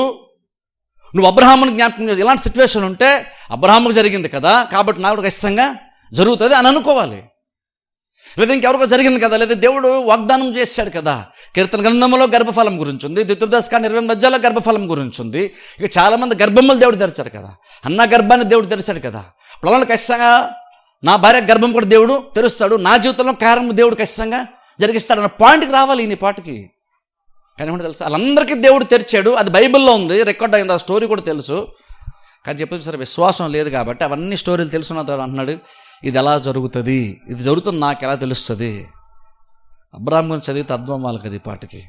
నువ్వు అబ్రహాముని జ్ఞాపకం చేసి, ఇలాంటి సిచ్యువేషన్ ఉంటే అబ్రహాముకు జరిగింది కదా కాబట్టి నాకు ఖచ్చితంగా జరుగుతుంది అని అనుకోవాలి. లేదా ఇంకెవరికో జరిగింది కదా, లేదా దేవుడు వాగ్దానం చేశాడు కదా. కీర్తన గ్రంథంలో గర్భఫలం గురించి ఉంది, ద్వితీయోపదేశకాండం 28 గర్భఫలం గురించి ఉంది. ఇక చాలామంది గర్భములు దేవుడు తెరిచాడు కదా, అన్న గర్భాన్ని దేవుడు తెరిచాడు కదా. పిల్లలు ఖచ్చితంగా నా భార్య గర్భం కూడా దేవుడు తెరుస్తాడు, నా జీవితంలో కార్యం దేవుడు ఖచ్చితంగా జరిగిస్తాడు అన్న పాయింట్కి రావాలి ఈ పాటికి. కానీ ఏమంటే తెలుసు, వాళ్ళందరికీ దేవుడు తెరిచాడు, అది బైబిల్లో ఉంది, రికార్డ్ అయింది, ఆ స్టోరీ కూడా తెలుసు. కానీ చెప్పేసి సరే విశ్వాసం లేదు కాబట్టి అవన్నీ స్టోరీలు తెలుసున్న అంటున్నాడు, ఇది ఎలా జరుగుతుంది, ఇది జరుగుతుంది నాకు ఎలా తెలుస్తుంది. అబ్రహాం గురించి చదివితే అర్థం అవ్వాలి కదా ఈ పాటికి.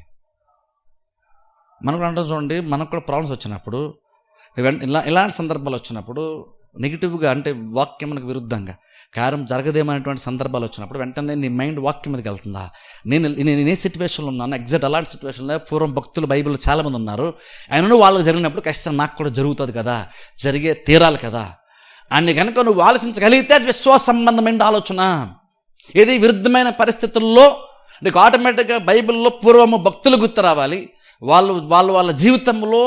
మనకు అంటాం చూడండి, మనకు కూడా ప్రాబ్లమ్స్ వచ్చినప్పుడు, ఇలాంటి సందర్భాలు వచ్చినప్పుడు నెగిటివ్గా అంటే వాక్యం మనకు విరుద్ధంగా కార్యం జరగదేమనేటువంటి సందర్భాలు వచ్చినప్పుడు వెంటనే నీ మైండ్ వాక్యం మీదకి వెళ్తుందా. నేను ఏ సిచ్యువేషన్లో ఉన్నాను, ఎగ్జాక్ట్ అలాంటి సిచ్యువేషన్లో పూర్వం భక్తులు బైబిల్లో చాలామంది ఉన్నారు, ఆయనను వాళ్ళకి జరిగినప్పుడు ఖచ్చితంగా నాకు కూడా జరుగుతుంది కదా, జరిగే తీరాలి కదా అని కనుక నువ్వు ఆలోచించగలిగితే అది విశ్వాస సంబంధమైన ఆలోచన. ఏది విరుద్ధమైన పరిస్థితుల్లో నీకు ఆటోమేటిక్గా బైబిల్లో పూర్వము భక్తులు గుర్తు రావాలి, వాళ్ళ జీవితంలో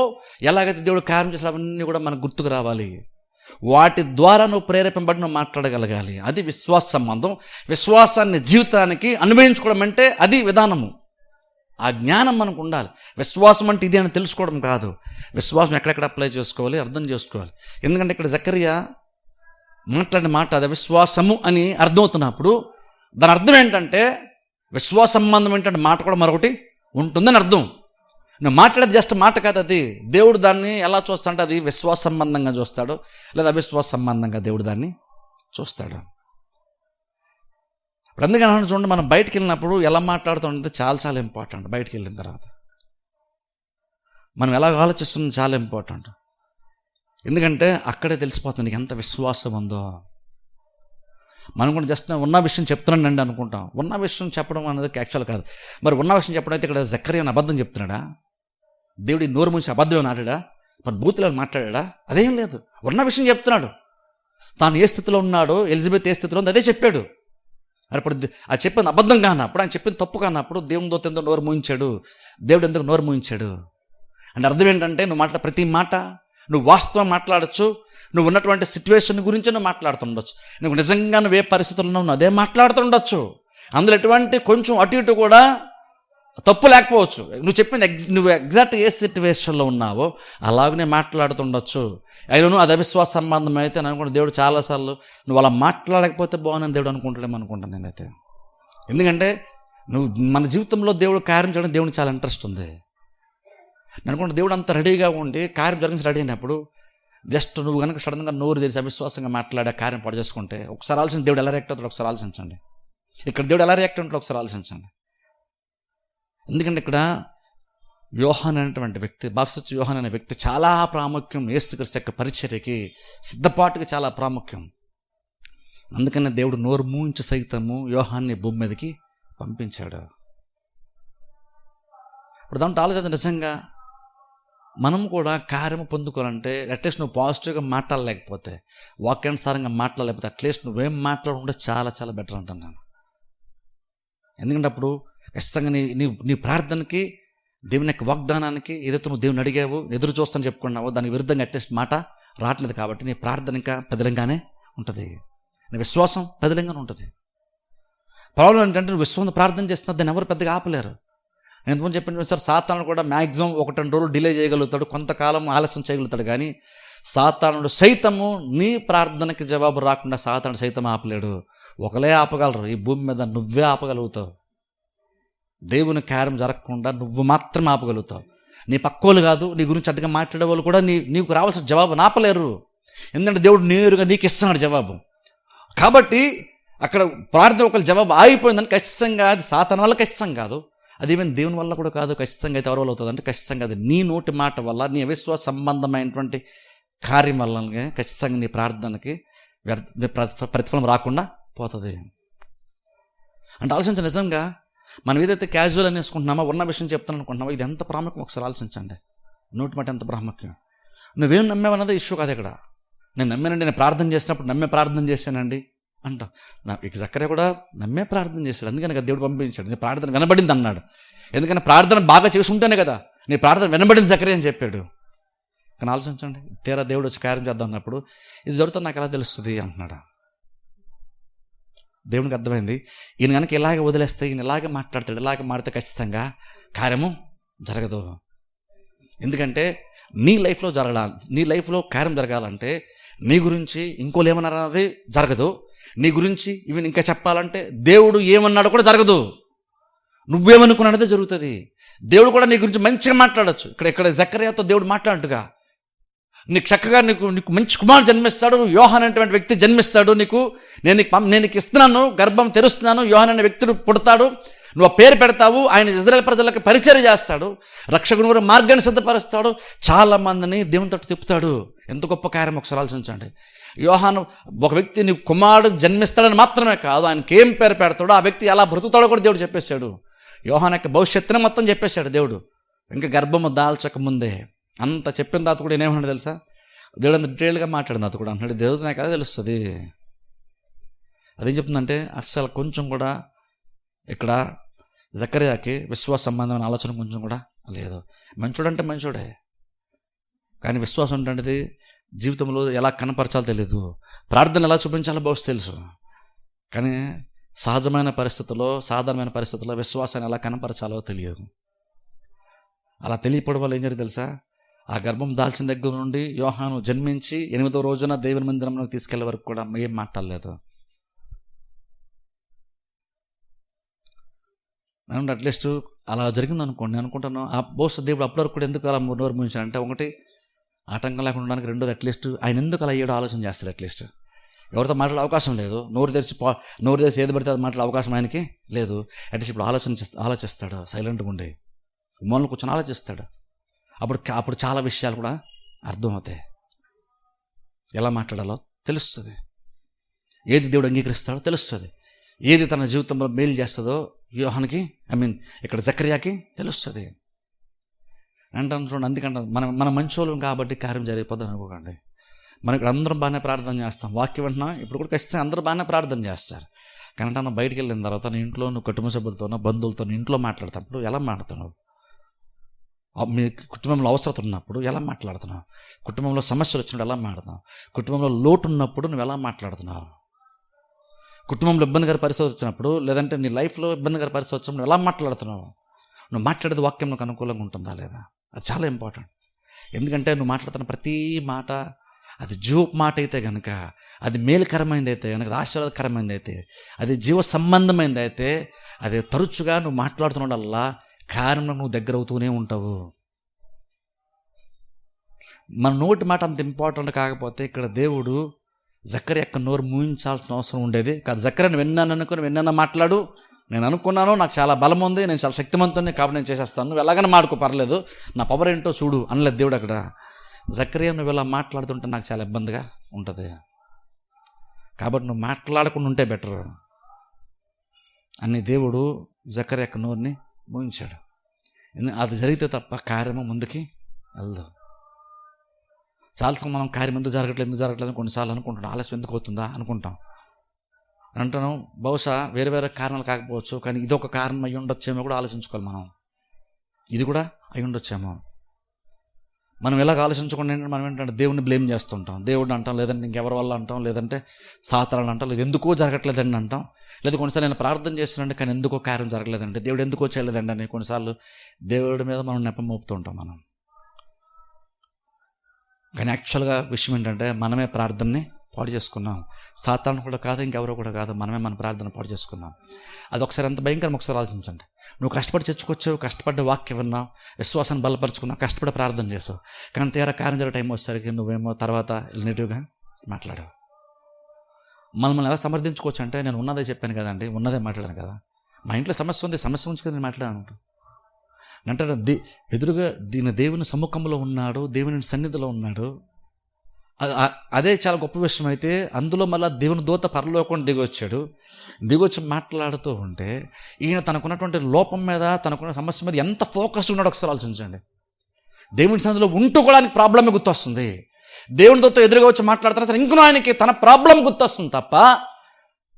ఎలాగైతే దేవుడు కార్యం చేసిన అవన్నీ కూడా మనకు గుర్తుకు రావాలి. వాటి ద్వారా నువ్వు ప్రేరేపింపబడి నువ్వు మాట్లాడగలగాలి. అది విశ్వాస సంబంధం. విశ్వాసాన్ని జీవితానికి అన్వయించుకోవడం అంటే అది విధానము. ఆ జ్ఞానం మనకు ఉండాలి. విశ్వాసం అంటే ఇది అని తెలుసుకోవడం కాదు, విశ్వాసం ఎక్కడెక్కడ అప్లై చేసుకోవాలి, అర్థం చేసుకోవాలి. ఎందుకంటే ఇక్కడ జకర్యా మాట్లాడిన మాట అది విశ్వాసము అని అర్థమవుతున్నప్పుడు దాని అర్థం ఏంటంటే విశ్వాస సంబంధం ఏంటంటే మాట కూడా మరొకటి ఉంటుందని అర్థం. నువ్వు మాట్లాడేది జస్ట్ మాట కాదు, అది దేవుడు దాన్ని ఎలా చూస్తాడంటే అది విశ్వాస సంబంధంగా చూస్తాడు, లేదా అవిశ్వాస సంబంధంగా దేవుడు దాన్ని చూస్తాడు. ఇప్పుడు అందుకని చూడండి, మనం బయటికి వెళ్ళినప్పుడు ఎలా మాట్లాడుతుంటే చాలా చాలా ఇంపార్టెంట్. బయటికి వెళ్ళిన తర్వాత మనం ఎలా ఆలోచిస్తుంది చాలా ఇంపార్టెంట్. ఎందుకంటే అక్కడే తెలిసిపోతుంది నీకు ఎంత విశ్వాసం ఉందో. మనం కూడా జస్ట్ ఉన్న విషయం చెప్తున్నానండి అనుకుంటాం. ఉన్న విషయం చెప్పడం అనేది యాక్చువల్ కాదు. మరి ఉన్న విషయం చెప్పడం అయితే ఇక్కడ జకర్యా అని అబద్ధం చెప్తున్నాడా? దేవుడి నోరు మూసి అబద్ధమే నాటాడా? మన బూతులో మాట్లాడా? అదేం లేదు, ఉన్న విషయం చెప్తున్నాడు. తాను ఏ స్థితిలో ఉన్నాడో, ఎలిజబెత్ ఏ స్థితిలో ఉంది అదే చెప్పాడు. మరి ఇప్పుడు అది చెప్పింది అబద్ధం కానప్పుడు, ఆయన చెప్పింది తప్పు కానప్పుడు దేవుని దూత ఎందుకు నోరు మూయించాడు? దేవుడు ఎందుకు నోరు మూయించాడు అంటే అర్థం ఏంటంటే నువ్వు మాట్లాడే ప్రతి మాట నువ్వు వాస్తవం మాట్లాడచ్చు, నువ్వు ఉన్నటువంటి సిచ్యువేషన్ గురించి నువ్వు మాట్లాడుతుండొచ్చు, నువ్వు నిజంగా నువ్వు ఏ పరిస్థితుల్లో నువ్వు అదే మాట్లాడుతుండొచ్చు. అందులో ఎటువంటి కొంచెం అటు ఇటు కూడా తప్పు లేకపోవచ్చు. నువ్వు చెప్పింది నువ్వు ఎగ్జాక్ట్ ఏ సిచ్యువేషన్లో ఉన్నావో అలాగనే మాట్లాడుతుండొచ్చు. అయినా అది అవిశ్వాస సంబంధం అయితే నేను అనుకుంటే దేవుడు చాలాసార్లు నువ్వు అలా మాట్లాడకపోతే బాగుందని దేవుడు అనుకుంటాడేమో అనుకుంటాను నేనైతే. ఎందుకంటే నువ్వు మన జీవితంలో దేవుడు కార్యం చేయడం దేవుడికి చాలా ఇంట్రెస్ట్ ఉంది. నేను అనుకుంటే దేవుడు అంత రెడీగా ఉండి కార్యం జరిగించి రెడీ అయినప్పుడు జస్ట్ నువ్వు కనుక సడన్గా నోరు తెరిచి అవిశ్వాసంగా మాట్లాడే కార్యం పాడు చేసుకుంటే ఒకసారి ఆలోచన దేవుడు ఎలా రియాక్ట్ అవుతాడు ఒకసారి ఆలోచించండి. ఇక్కడ దేవుడు ఎలా రియాక్ట్ అవుతాడు ఒకసారి ఆలోచించండి. ఎందుకంటే ఇక్కడ యోహాన్ అనేటువంటి వ్యక్తి, బాప్తిస్మ యోహాన్ అనే వ్యక్తి చాలా ప్రాముఖ్యం. యేసుక్రీస్తు యొక్క పరిచర్యకి సిద్ధపాటుకి చాలా ప్రాముఖ్యం. అందుకనే దేవుడు నోరు మూయించి సైతము యోహాన్ని భూమి మీదకి పంపించాడు. ఇప్పుడు దాంట్లో ఆలోచన నిజంగా మనం కూడా కార్యము పొందుకోవాలంటే అట్లీస్ట్ నువ్వు పాజిటివ్గా మాట్లాడలేకపోతే, వాక్యానుసారంగా మాట్లాడలేకపోతే అట్లీస్ట్ నువ్వేం మాట్లాడుకుంటే చాలా చాలా బెటర్ అంటాను నేను. ఎందుకంటే అప్పుడు ఖచ్చితంగా నీ నీ నీ ప్రార్థనకి, దేవుని యొక్క వాగ్దానానికి, ఏదైతే నువ్వు దేవుని అడిగావు, ఎదురు చూస్తాను చెప్పుకున్నావో దానికి విరుద్ధంగా అట్లీస్ట్ మాట రావట్లేదు. కాబట్టి నీ ప్రార్థన ఇంకా పదిలంగానే ఉంటుంది, నీ విశ్వాసం పదిలంగానే ఉంటుంది. ప్రాబ్లం ఏంటంటే నువ్వు విశ్వాసం ప్రార్థన చేస్తున్నా దాన్ని ఎవరు పెద్దగా ఆపలేరు. నేను ఎంతమంది చెప్పిన సార్, సాతానుడు కూడా మ్యాక్సిమం 1-2 రోజులు డిలే చేయగలుగుతాడు, కొంతకాలం ఆలస్యం చేయగలుగుతాడు. కానీ సాతానుడు సైతము నీ ప్రార్థనకి జవాబు రాకుండా సాతానుడు సైతం ఆపలేడు. ఒకలే ఆపగలరు ఈ భూమి మీద, నువ్వే ఆపగలుగుతావు. దేవుని కార్యం జరగకుండా నువ్వు మాత్రం ఆపగలుగుతావు. నీ పక్కోళ్ళు కాదు, నీ గురించి అడ్డగా మాట్లాడే వాళ్ళు కూడా నీకు రావాల్సిన జవాబు ఆపలేరు. ఎందుకంటే దేవుడు నేరుగా నీకు ఇస్తున్నాడు జవాబు. కాబట్టి అక్కడ ప్రార్థన ఒకళ్ళ జవాబు ఆగిపోయిందని ఖచ్చితంగా అది సాతాను వల్ల ఖచ్చితంగా కాదు, అది ఈవెన్ దేవుని వల్ల కూడా కాదు. ఖచ్చితంగా అయితే ఎవరి వల్ల అవుతుంది అంటే ఖచ్చితంగా అది నీ నోటి మాట వల్ల, నీ అవిశ్వాస సంబంధమైనటువంటి కార్యం వల్ల ఖచ్చితంగా నీ ప్రార్థనకి ప్రతిఫలం రాకుండా పోతుంది. అంటే ఆలోచించండి, నిజంగా మనం ఏదైతే క్యాజువల్ అని వేసుకుంటున్నామో, ఉన్న విషయం చెప్తాను అనుకుంటున్నామో, ఇది ఎంత ప్రాముఖ్యం ఒకసారి ఆలోచించండి. నోటి మాట ఎంత ప్రాముఖ్యం. నువ్వేం నమ్మేవన్నది ఇష్యూ కాదు ఇక్కడ. నేను నమ్మానండి, నేను ప్రార్థన చేసినప్పుడు నమ్మే ప్రార్థన చేశానండి అంట. ఇక జక్కర్యా కూడా నమ్మే ప్రార్థన చేశాడు, అందుకని కదా దేవుడు పంపించాడు. నీ ప్రార్థన వినబడింది అన్నాడు. ఎందుకని ప్రార్థన బాగా చేసుకుంటేనే కదా నీ ప్రార్థన వినబడింది జక్కర్యా అని చెప్పాడు. కానీ ఆలోచించండి, తీరా దేవుడు వచ్చి కార్యం చేద్దాం అన్నప్పుడు ఇది జరుగుతుంది నాకు ఎలా తెలుస్తుంది అంటున్నాడు. దేవునికి అర్థమైంది, ఈయన కనుక ఇలాగే వదిలేస్తే, ఈయన ఇలాగే మాట్లాడతాడు, ఇలాగే మాడితే ఖచ్చితంగా కార్యము జరగదు. ఎందుకంటే నీ లైఫ్లో కార్యం జరగాలంటే నీ గురించి ఇంకోళ్ళు ఏమన్నారు అన్నది జరగదు. నీ గురించి ఈవెన్ ఇంకా చెప్పాలంటే దేవుడు ఏమన్నాడో కూడా జరగదు. నువ్వేమనుకున్నదే జరుగుతుంది. దేవుడు కూడా నీ గురించి మంచిగా మాట్లాడచ్చు. ఇక్కడ జక్కర్యాతో దేవుడు మాట్లాడుగా, నీకు చక్కగా నీకు మంచి కుమారుడు జన్మిస్తాడు, యోహాన్ అనేటువంటి వ్యక్తి జన్మిస్తాడు, నేను నీకు ఇస్తున్నాను, గర్భం తెరుస్తున్నాను, యోహాన్ అనే వ్యక్తుడు పుడతాడు, నువ్వు ఆ పేరు పెడతావు, ఆయన ఇజ్రాయేల్ ప్రజలకు పరిచర్య చేస్తాడు, రక్షకుని వారి మార్గాన్ని సిద్ధపరుస్తాడు, చాలా మందిని దేవుని తట్టు తిప్పుతాడు. ఎంత గొప్ప కార్యం ఒకసారి ఆలోచించండి. యోహాను ఒక వ్యక్తి నీకు కుమారుడు జన్మిస్తాడని మాత్రమే కాదు, ఆయనకి ఏం పేరు పెడతాడో, ఆ వ్యక్తి ఎలా బ్రతుకుతాడో కూడా దేవుడు చెప్పేశాడు. యోహాను యొక్క భవిష్యత్తుని మొత్తం చెప్పేశాడు దేవుడు, ఇంకా గర్భము దాల్చక ముందే. అంత చెప్పిన తర్వాత కూడా ఏమన్నాడు తెలుసా? దేవుడు అంత డీటెయిల్గా మాట్లాడిన తర్వాత కూడా అంటున్నాడు, దేవుడు నాకు అదే తెలుస్తుంది. అదేం చెప్తుందంటే అస్సలు కొంచెం కూడా ఇక్కడ జక్కర్యాకి విశ్వాస సంబంధమైన ఆలోచన కొంచెం కూడా లేదు. మంచోడు అంటే మంచోడే, కానీ విశ్వాసం అంటే జీవితంలో ఎలా కనపరచాలో తెలియదు, ప్రార్థన ఎలా చూపించాలో బహుశా తెలుసు, కానీ సాధారణమైన పరిస్థితుల్లో విశ్వాసాన్ని ఎలా కనపరచాలో తెలియదు. అలా తెలియపడం వల్ల ఏం జరిగింది తెలుసా? ఆ గర్భం దాల్చిన దగ్గర నుండి యోహాను జన్మించి 8వ రోజున దేవుని మందిరంలోకి తీసుకెళ్లే వరకు కూడా ఏం మాట్లాడలేదు. నేను అట్లీస్ట్ అలా జరిగింది అనుకోండి, నేను అనుకుంటాను ఆ బహుశా దేవుడు అప్పటి వరకు కూడా ఎందుకు అలా నోరు మూయించాడంటే, ఒకటి ఆటంకం లేకుండా ఉండడానికి, రెండోది అట్లీస్ట్ ఆయన ఎందుకు అలా అయ్యాడో ఆలోచన చేస్తాడు. అట్లీస్ట్ ఎవరితో మాట్లాడే అవకాశం లేదు, నోరు తెరిచి ఏది పడితే అది మాట్లాడే అవకాశం ఆయనకి లేదు. అట్లీస్ట్ ఇప్పుడు ఆలోచిస్తాడు, సైలెంట్గా ఉండి మూలను కూర్చొని ఆలోచిస్తాడు. అప్పుడు చాలా విషయాలు కూడా అర్థమవుతాయి, ఎలా మాట్లాడాలో తెలుస్తుంది, ఏది దేవుడు అంగీకరిస్తాడో తెలుస్తుంది, ఏది తన జీవితంలో మేలు చేస్తుందో యోహానికి ఇక్కడ జక్కర్యాకి తెలుస్తుంది అంటాను. చూడండి, అందుకంటే మన మంచోళ్ళం కాబట్టి కార్యం జరిగిపోద్ది అనుకోకండి. మనం ఇక్కడ అందరం బాగానే ప్రార్థన చేస్తాం, వాక్యం వింటున్నా ఇప్పుడు కూడా ఖచ్చితంగా అందరూ బాగానే ప్రార్థన చేస్తారు. కానీ అంటే బయటికి వెళ్ళిన తర్వాత నీ ఇంట్లో నువ్వు కుటుంబ సభ్యులతోనో బంధువులతో ఇంట్లో మాట్లాడుతున్నప్పుడు ఎలా మాట్లాడుతున్నావు, మీ కుటుంబంలో అవసరం ఉన్నప్పుడు ఎలా మాట్లాడుతున్నావు, కుటుంబంలో సమస్యలు వచ్చినప్పుడు ఎలా మాట్లాడుతున్నావు, కుటుంబంలో లోటు ఉన్నప్పుడు నువ్వు ఎలా మాట్లాడుతున్నావు, కుటుంబంలో ఇబ్బందికర పరిస్థితి వచ్చినప్పుడు, లేదంటే నీ లైఫ్లో ఇబ్బందికర పరిస్థితి వచ్చినప్పుడు నువ్వు ఎలా మాట్లాడుతున్నావు, నువ్వు మాట్లాడేది వాక్యం నాకు అనుకూలంగా ఉంటుందా లేదా, అది చాలా ఇంపార్టెంట్. ఎందుకంటే నువ్వు మాట్లాడుతున్న ప్రతి మాట అది జీవపు మాట అయితే కనుక, అది మేలుకరమైనది అయితే కనుక, అది ఆశీర్వాదకరమైనది అయితే, అది జీవ సంబంధమైనది అయితే, అది తరచుగా నువ్వు మాట్లాడుతున్నడల్లా కార్యంలో నువ్వు దగ్గర అవుతూనే ఉంటావు. మన నోటి మాట అంత ఇంపార్టెంట్ కాకపోతే ఇక్కడ దేవుడు జక్కర్యా యొక్క నోరు మూయించాల్సిన అవసరం ఉండేది కాదు. జక్కర్యాని విన్నాను మాట్లాడు, నేను అనుకున్నాను, నాకు చాలా బలం ఉంది, నేను చాలా శక్తివంతుని కాబట్టి నేను చేసేస్తాను, నువ్వు ఎలాగైనా మాడుకో పర్లేదు, నా పవర్ ఏంటో చూడు అనలేదు దేవుడు అక్కడ. జక్కర్యా నువ్వు ఇలా మాట్లాడుతుంటే నాకు చాలా ఇబ్బందిగా ఉంటుంది, కాబట్టి నువ్వు మాట్లాడకుండా ఉంటే బెటర్ అని దేవుడు జక్కర్యా యొక్క నోరుని మూయించాడు. అది జరిగితే తప్ప కార్యము ముందుకి వెళ్దాం. చాలాసార్లు మనం కార్యం ఎందుకు జరగట్లేదు కొన్నిసార్లు అనుకుంటాం, ఆలస్యం ఎందుకు అవుతుందా అనుకుంటాం. అంటాను బహుశా వేరే వేరే కారణాలు కాకపోవచ్చు, కానీ ఇది ఒక కారణం అయ్యి ఉండొచ్చేమో కూడా ఆలోచించుకోవాలి మనం. ఇది కూడా అయి ఉండొచ్చేమో. మనం ఎలాగ ఆలోచించకుండా ఏంటంటే మనం ఏంటంటే దేవుడిని బ్లేమ్ చేస్తుంటాం. దేవుడిని అంటాం, లేదంటే ఇంకెవరి వల్ల అంటాం, లేదంటే సాతాలను అంటాం, లేదు ఎందుకో జరగట్లేదండి అంటాం. లేదా కొన్నిసార్లు నేను ప్రార్థన చేస్తున్నానంటే కానీ ఎందుకో కార్యం జరగలేదంటే, దేవుడు ఎందుకో చేయలేదండి అని కొన్నిసార్లు దేవుడి మీద మనం నెపం మోపుతూ ఉంటాం మనం. కానీ యాక్చువల్గా విషయం ఏంటంటే మనమే ప్రార్థనని పాడు చేసుకున్నాం. సాతాను కూడా కాదు, ఇంకెవరో కూడా కాదు, మనమే మన ప్రార్థన పాడు చేసుకున్నాం. అది ఒకసారి ఎంత భయంకరం ఒకసారి ఆలోచించండి. నువ్వు కష్టపడి తెచ్చుకొచ్చావు, కష్టపడ్డ వాక్యం విన్నావు, విశ్వాసాన్ని బలపరుచుకున్నావు, కష్టపడి ప్రార్థన చేసావు. కానీ తీరా కార్యం జరిగే టైం వచ్చేసరికి నువ్వేమో తర్వాత నెగిటివ్గా మాట్లాడావు. మనల్ని ఎలా సమర్థించుకోవచ్చు అంటే, నేను ఉన్నదే చెప్పాను కదండి, ఉన్నదే మాట్లాడాను కదా. మా ఇంట్లో సమస్య ఉంది, సమస్య గురించి కదా నేను మాట్లాడాను అంటే ఎదురుగా దేవుని సముఖంలో ఉన్నాడు, దేవుని సన్నిధిలో ఉన్నాడు. అదే చాలా గొప్ప విషయం. అయితే అందులో మళ్ళీ దేవుని దూత పరలోకం దిగొచ్చి మాట్లాడుతూ ఉంటే ఈయన తనకున్నటువంటి లోపం మీద, తనకున్న సమస్య మీద ఎంత ఫోకస్డ్ ఉన్నాడో ఒకసారి ఆలోచించండి. దేవుని సన్నిధిలో ఉంటూ కూడా ఆయనకి ప్రాబ్లమే గుర్తొస్తుంది. దేవుని దూత ఎదురుగా వచ్చి మాట్లాడుతున్నా సరే ఇంకనూ ఆయనకి తన ప్రాబ్లం గుర్తొస్తుంది తప్ప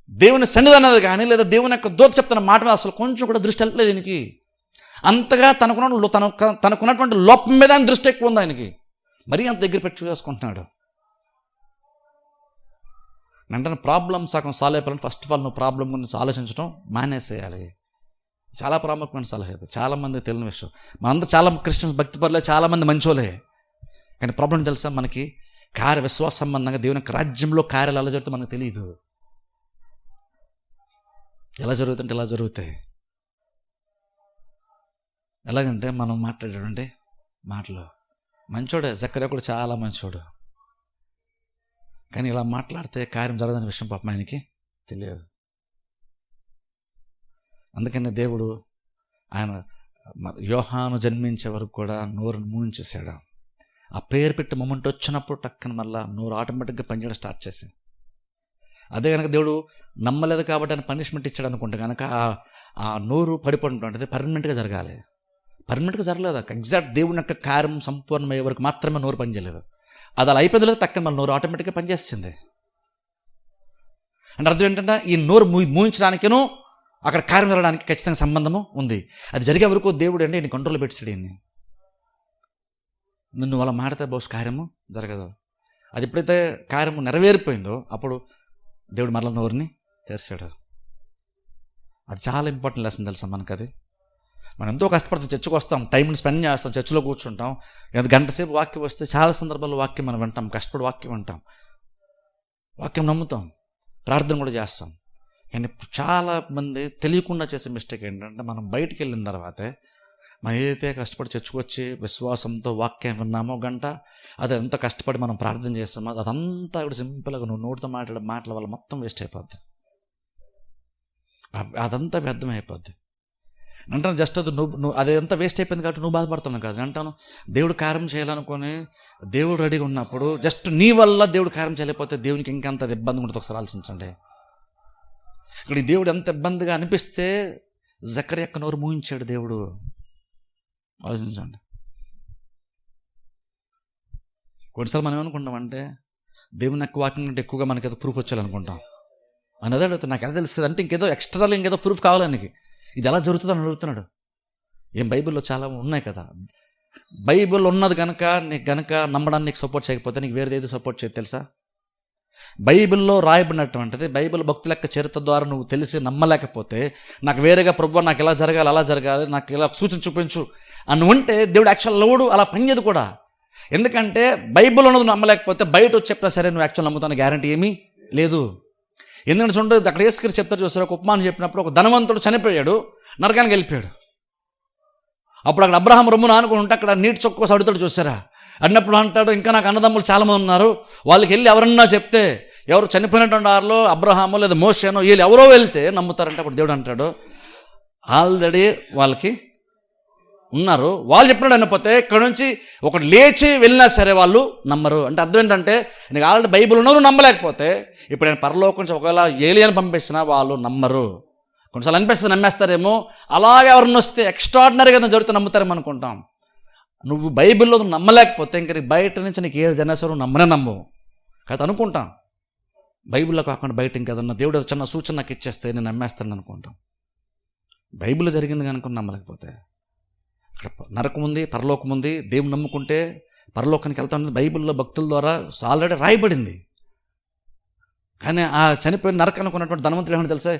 దేవుని సన్నిధి అన్నది కానీ, లేదా దేవుని యొక్క దూత చెప్తున్న మాట మీద అసలు కొంచెం కూడా దృష్టి వెళ్ళలేదు ఆయనకి. అంతగా తనకున్నటువంటి లోపం మీద ఆయన దృష్టి ఎక్కువ ఉంది ఆయనకి. మరీ అంత దగ్గర పెట్టి చూసేసుకుంటున్నాడు. వెంటనే ప్రాబ్లం సగం సాల్వ్ అయిపోవాలంటే ఫస్ట్ ఆఫ్ ఆల్ నువ్వు ప్రాబ్లం గురించి ఆలోచించడం మానేసేయాలి. చాలా ప్రాముఖ్యమైన సలహా ఇది, చాలామంది తెలియని విషయం. మనందరూ చాలా క్రిస్టియన్స్ భక్తి పరులే, చాలామంది మంచోలే. కానీ ప్రాబ్లం తెలుసా, మనకి కార్య విశ్వాస సంబంధంగా దేవుని యొక్క రాజ్యంలో కార్యాలు ఎలా జరుగుతాయి మనకు తెలియదు. ఎలా జరుగుతుంటే ఎలా జరుగుతాయి. ఎలాగంటే మనం మాట్లాడాడంటే మాటలు మంచోడే, జక్కర్యా కూడా చాలా మంచోడు. కానీ ఇలా మాట్లాడితే కార్యం జరగదని విషయం పాపం ఆయనకి తెలియదు. అందుకని దేవుడు ఆయన యోహాను జన్మించే వరకు కూడా నోరును మూయించేశాడు. ఆ పేరు పెట్టి మొమెంట్ వచ్చినప్పుడు టక్కన మళ్ళీ నోరు ఆటోమేటిక్గా పనిచేయడం స్టార్ట్ చేసింది. అదే కనుక దేవుడు నమ్మలేదు కాబట్టి ఆయన పనిష్మెంట్ ఇచ్చాడు అనుకుంటే కనుక ఆ నోరు పడిపోతుంటుంది, పర్మనెంట్గా జరగాలి. పర్మనెంట్గా జరగలేదు. ఎగ్జాక్ట్ దేవుని యొక్క కార్యం సంపూర్ణమయ్యే వరకు మాత్రమే నోరు పనిచేయలేదు. అది అలా అయిపోయింది లేదు, టక్కన మళ్ళీ నోరు ఆటోమేటిక్గా పనిచేస్తుంది. అంటే అర్థం ఏంటంటే ఈ నోరు మూయించడానికినూ అక్కడ కార్యం జరగడానికి ఖచ్చితంగా సంబంధము ఉంది. అది జరిగే వరకు దేవుడు అంటే ఈయన కంట్రోల్లో పెట్టాడు. ఈయన్ని నువ్వు అలా మాడితే బహుశా కార్యము జరగదు. అది ఎప్పుడైతే కార్యము నెరవేరిపోయిందో అప్పుడు దేవుడు మరల నోరుని తెరిచాడు. అది చాలా ఇంపార్టెంట్ లెసన్ తెలుసా మనకు. అది మనం ఎంతో కష్టపడతాం, చర్చకు వస్తాం, టైంని స్పెండ్ చేస్తాం, చర్చిలో కూర్చుంటాం, గంట సేపు వాక్యం వస్తే చాలా సందర్భాల్లో వాక్యం మనం వింటాం, కష్టపడి వాక్యం వింటాం, వాక్యం నమ్ముతాం, ప్రార్థన కూడా చేస్తాం. కానీ చాలా మంది తెలియకుండా చేసే మిస్టేక్ ఏంటంటే మనం బయటికి వెళ్ళిన తర్వాతే మనం ఏదైతే కష్టపడి చర్చకొచ్చి విశ్వాసంతో వాక్యం విన్నామో గంట, అది ఎంత కష్టపడి మనం ప్రార్థన చేస్తామో అదంతా కూడా సింపుల్గా నువ్వు నోటితో మాట్లాడే మాటల వల్ల మొత్తం వేస్ట్ అయిపోద్ది. అదంతా వ్యర్థం అయిపోద్ది. అంటాను జస్ట్ అది నువ్వు అదంతా వేస్ట్ అయిపోయింది కాబట్టి నువ్వు బాధపడుతున్నావు కాదు. అంటాను దేవుడు కార్యం చేయాలనుకొని దేవుడు రెడీగా ఉన్నప్పుడు జస్ట్ నీ వల్ల దేవుడు కార్యం చేయలేకపోతే దేవునికి ఇంకెంత ఇబ్బంది ఉంటుంది ఒకసారి ఆలోచించండి. ఇక్కడ దేవుడు ఎంత ఇబ్బందిగా అనిపిస్తే జక్కర్యా యొక్క నోరు మూయించాడు దేవుడు. ఆలోచించండి. కొన్నిసార్లు మనం ఏమనుకుంటామంటే దేవుని యొక్క వాక్యం కంటే ఎక్కువగా మనకి ఏదో ప్రూఫ్ వచ్చేయాలనుకుంటాం. అని అదే అడుగుతాడు, నాకు ఎలా తెలుస్తుంది అంటే ఇంకేదో ఎక్స్ట్రా ఇంకేదో ప్రూఫ్ కావాలి ఆయనకి. ఇది ఎలా జరుగుతుందని అడుగుతున్నాడు. ఏం బైబిల్లో చాలా ఉన్నాయి కదా. బైబిల్ ఉన్నది కనుక నీకు గనక నమ్మడానికి నీకు సపోర్ట్ చేయకపోతే నీకు వేరేది ఏది సపోర్ట్ చేయదు తెలుసా. బైబిల్లో రాయబడినటువంటిది బైబిల్ భక్తుల యొక్క చరిత్ర ద్వారా నువ్వు తెలిసి నమ్మలేకపోతే నాకు వేరేగా ప్రభువా నాకు ఎలా జరగాలి అలా జరగాలి నాకు ఇలా సూచన చూపించు అని ఉంటే దేవుడు యాక్చువల్ లోడు అలా పనిచేయదు కూడా. ఎందుకంటే బైబిల్ ఉన్నది నమ్మలేకపోతే బయట వచ్చి చెప్పినా సరే నువ్వు యాక్చువల్ నమ్ముతాను గ్యారంటీ ఏమీ లేదు. ఎందుకంటే చూడండి అక్కడ యేసుక్రీస్తు చెప్తారు చూసారు, ఒక ఉపమానం చెప్పినప్పుడు ఒక ధనవంతుడు చనిపోయాడు, నరకానికి వెళ్ళిపోయాడు. అప్పుడు అక్కడ అబ్రహాం రొమ్మును ఆనుకుని ఉంటే అక్కడ నీటి చొక్కోసి అడుగుతాడు చూసారా. అన్నప్పుడు అంటాడు ఇంకా నాకు అన్నదమ్ములు చాలామంది ఉన్నారు, వాళ్ళకి వెళ్ళి ఎవరన్నా చెప్తే ఎవరు చనిపోయినటువంటి వారిలో అబ్రహామో లేదా మోషేనో వీళ్ళు ఎవరో వెళ్తే నమ్ముతారంటే అప్పుడు దేవుడు అంటాడు ఆల్రెడీ వాళ్ళకి ఉన్నారు, వాళ్ళు చెప్పినాడు అనిపోతే ఇక్కడ నుంచి ఒకటి లేచి వెళ్ళినా సరే వాళ్ళు నమ్మరు. అంటే అర్థం ఏంటంటే నీకు ఆల్రెడీ బైబిల్ ఉన్నవారు నమ్మలేకపోతే ఇప్పుడు నేను పరలోకం నుంచి ఒకవేళ ఏలియన్ పంపించినా వాళ్ళు నమ్మరు. కొన్నిసార్లు అనిపిస్తే నమ్మేస్తారేమో, అలాగే ఎవరిని వస్తే ఎక్స్ట్రాడినరీగా జరుగుతూ నమ్ముతారేమో అనుకుంటాం. నువ్వు బైబిల్లో నువ్వు నమ్మలేకపోతే ఇంక నీ బయట నుంచి నీకు ఏది జనేశ్వరం నమ్మవు కాదు అనుకుంటాం. బైబిల్లో కాకుండా బయట ఇంకేదన్నా దేవుడు చిన్న సూచన నాకు ఇచ్చేస్తే నేను నమ్మేస్తాను అనుకుంటాం. బైబిల్లో జరిగింది కనుక నమ్మలేకపోతే అక్కడ నరకం ఉంది, పరలోకం ఉంది. దేవుని నమ్ముకుంటే పరలోకానికి వెళ్తామని బైబిల్లో భక్తుల ద్వారా ఆల్రెడీ రాయబడింది. కానీ ఆ చనిపోయిన నరకానికి ఉన్నటువంటి ధనవంతులు ఏమన్నా తెలుసా,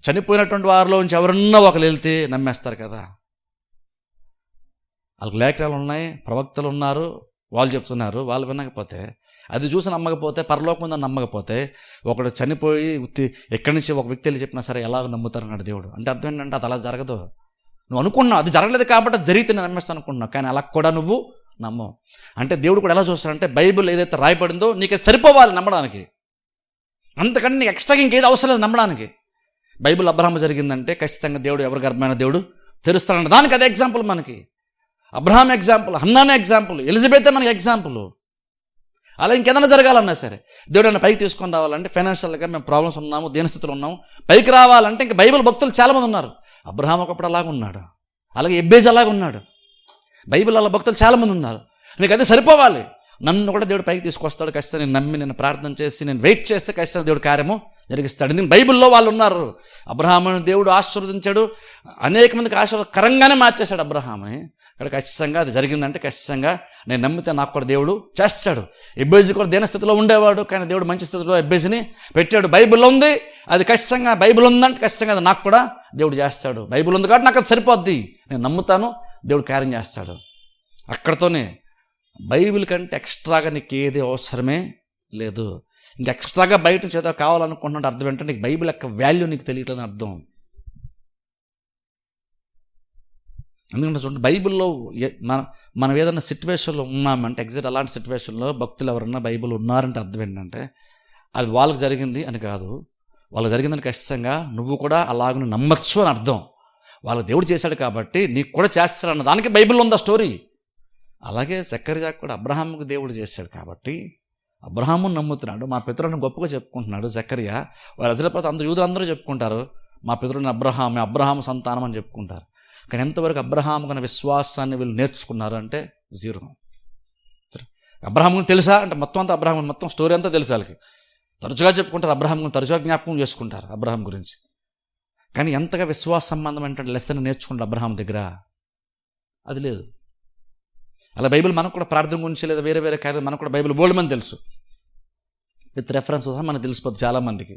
చనిపోయినటువంటి వారిలో నుంచి ఎవరన్నా ఒకరు వెళ్తే నమ్మేస్తారు కదా. వాళ్ళకి లేఖనాలు ఉన్నాయి, ప్రవక్తలు ఉన్నారు, వాళ్ళు చెప్తున్నారు, వాళ్ళు వినకపోతే అది చూసి నమ్మకపోతే, పరలోకం ఉందని నమ్మకపోతే, ఒకడు చనిపోయి ఎక్కడి నుంచి ఒక వ్యక్తి వెళ్ళి చెప్పినా సరే ఎలాగ నమ్ముతారన్నాడు దేవుడు. అంటే అర్థం ఏంటంటే అది అలా జరగదు. నువ్వు అనుకున్నావు అది జరగలేదు కాబట్టి అది జరిగితే నేను నమ్మేస్తాను అనుకుంటున్నావు, కానీ అలా కూడా నువ్వు నమ్మవు. అంటే దేవుడు కూడా ఎలా చూస్తాడంటే బైబిల్ ఏదైతే రాయబడిందో నీకు సరిపోవాలి నమ్మడానికి, అంతకంటే నీకు ఎక్స్ట్రాగా ఇంకేది అవసరం లేదు నమ్మడానికి. బైబిల్ అబ్రహాము జరిగిందంటే ఖచ్చితంగా దేవుడు ఎవరి గర్భమైన దేవుడు తెలుస్తాడంట. దానికి అదే ఎగ్జాంపుల్ మనకి. అబ్రహాం ఎగ్జాంపుల్, హన్నానే ఎగ్జాంపుల్, ఎలిజబెత్ మనకి ఎగ్జాంపుల్. అలా ఇంకేదైనా జరగాలన్నా సరే దేవుడు అన్న పైకి తీసుకొని రావాలంటే ఫైనాన్షియల్గా మేము ప్రాబ్లమ్స్ ఉన్నాము, దీనస్థితిలో ఉన్నాము, పైకి రావాలంటే ఇంకా బైబిల్ భక్తులు చాలామంది ఉన్నారు. అబ్రహాం ఒకప్పుడు అలాగ ఉన్నాడు, అలాగే ఎబ్బేజ్ అలాగ ఉన్నాడు. బైబిల్ అలా భక్తులు చాలామంది ఉన్నారు. నీకు అది సరిపోవాలి. నన్ను కూడా దేవుడు పైకి తీసుకొస్తాడు ఖచ్చితంగా. నేను నమ్మి, నేను ప్రార్థన చేసి, నేను వెయిట్ చేస్తే ఖచ్చితంగా దేవుడు కార్యము జరిగిస్తాడు. నేను బైబిల్లో వాళ్ళు ఉన్నారు. అబ్రహాముని దేవుడు ఆశీర్వదించాడు, అనేక మందికి ఆశీర్వాదకరంగానే మార్చేశాడు అబ్రహాముని. ఇక్కడ ఖచ్చితంగా అది జరిగిందంటే ఖచ్చితంగా నేను నమ్మితే నాకు కూడా దేవుడు చేస్తాడు. ఎబ్బేజీ కూడా దీనస్థితిలో ఉండేవాడు, కానీ దేవుడు మంచి స్థితిలో ఎబ్బేజీని పెట్టాడు. బైబిల్లో ఉంది, అది ఖచ్చితంగా బైబిల్ ఉందంటే ఖచ్చితంగా అది నాకు కూడా దేవుడు చేస్తాడు. బైబిల్ ఉంది కాబట్టి నాకు అది సరిపోద్ది, నేను నమ్ముతాను, దేవుడు కార్యం చేస్తాడు. అక్కడతోనే బైబిల్ కంటే ఎక్స్ట్రాగా నీకు ఏది అవసరమే లేదు. ఇంక ఎక్స్ట్రాగా బయట నుంచి ఏదో కావాలనుకుంటున్నట్టు అర్థం ఏంటంటే నీకు బైబిల్ యొక్క వాల్యూ నీకు తెలియట్లేదని అర్థం. ఎందుకంటే చూడండి, బైబిల్లో మనం ఏదైనా సిచ్యువేషన్లో ఉన్నామంటే ఎగ్జాక్ట్ అలాంటి సిచ్యువేషన్లో భక్తులు ఎవరన్నా బైబిల్ ఉన్నారంటే అర్థం ఏంటంటే అది వాళ్ళకి జరిగింది అని కాదు, వాళ్ళకి జరిగిందని ఖచ్చితంగా నువ్వు కూడా అలాగని నమ్మచ్చు అని అర్థం. వాళ్ళకి దేవుడు చేశాడు కాబట్టి నీకు కూడా చేస్తాడన్న దానికి బైబిల్లో ఉంది ఆ స్టోరీ. అలాగే జకర్యా కూడా అబ్రహాముకు దేవుడు చేశాడు కాబట్టి అబ్రహామును నమ్ముతున్నాడు, మా పితరులను గొప్పగా చెప్పుకుంటున్నాడు జకర్యా. వారు అజరపతి యూదులందరూ చెప్పుకుంటారు మా పితరుని అబ్రహాము సంతానం అని చెప్పుకుంటారు. కానీ ఎంతవరకు అబ్రహాము కన్నా విశ్వాసాన్ని వీళ్ళు నేర్చుకున్నారు అంటే జీరో. అబ్రహాము తెలుసా అంటే మొత్తం అంతా అబ్రహాము మొత్తం స్టోరీ అంతా తెలుసు వాళ్ళకి. తరచుగా చెప్పుకుంటారు అబ్రహాము, తరచుగా జ్ఞాపకం చేసుకుంటారు అబ్రహాం గురించి. కానీ ఎంతగా విశ్వాస సంబంధం ఏంటంటే లెసన్ నేర్చుకుంటారు అబ్రహాం దగ్గర అది లేదు. అలా బైబిల్ మనకు కూడా ప్రార్థన గురించి లేదా వేరే వేరే కార్యాలు మనకు కూడా బైబిల్ బోల్డ్ మంది తెలుసు, విత్ రెఫరెన్స్ సహా మనకు తెలిసిపోతుంది చాలామందికి.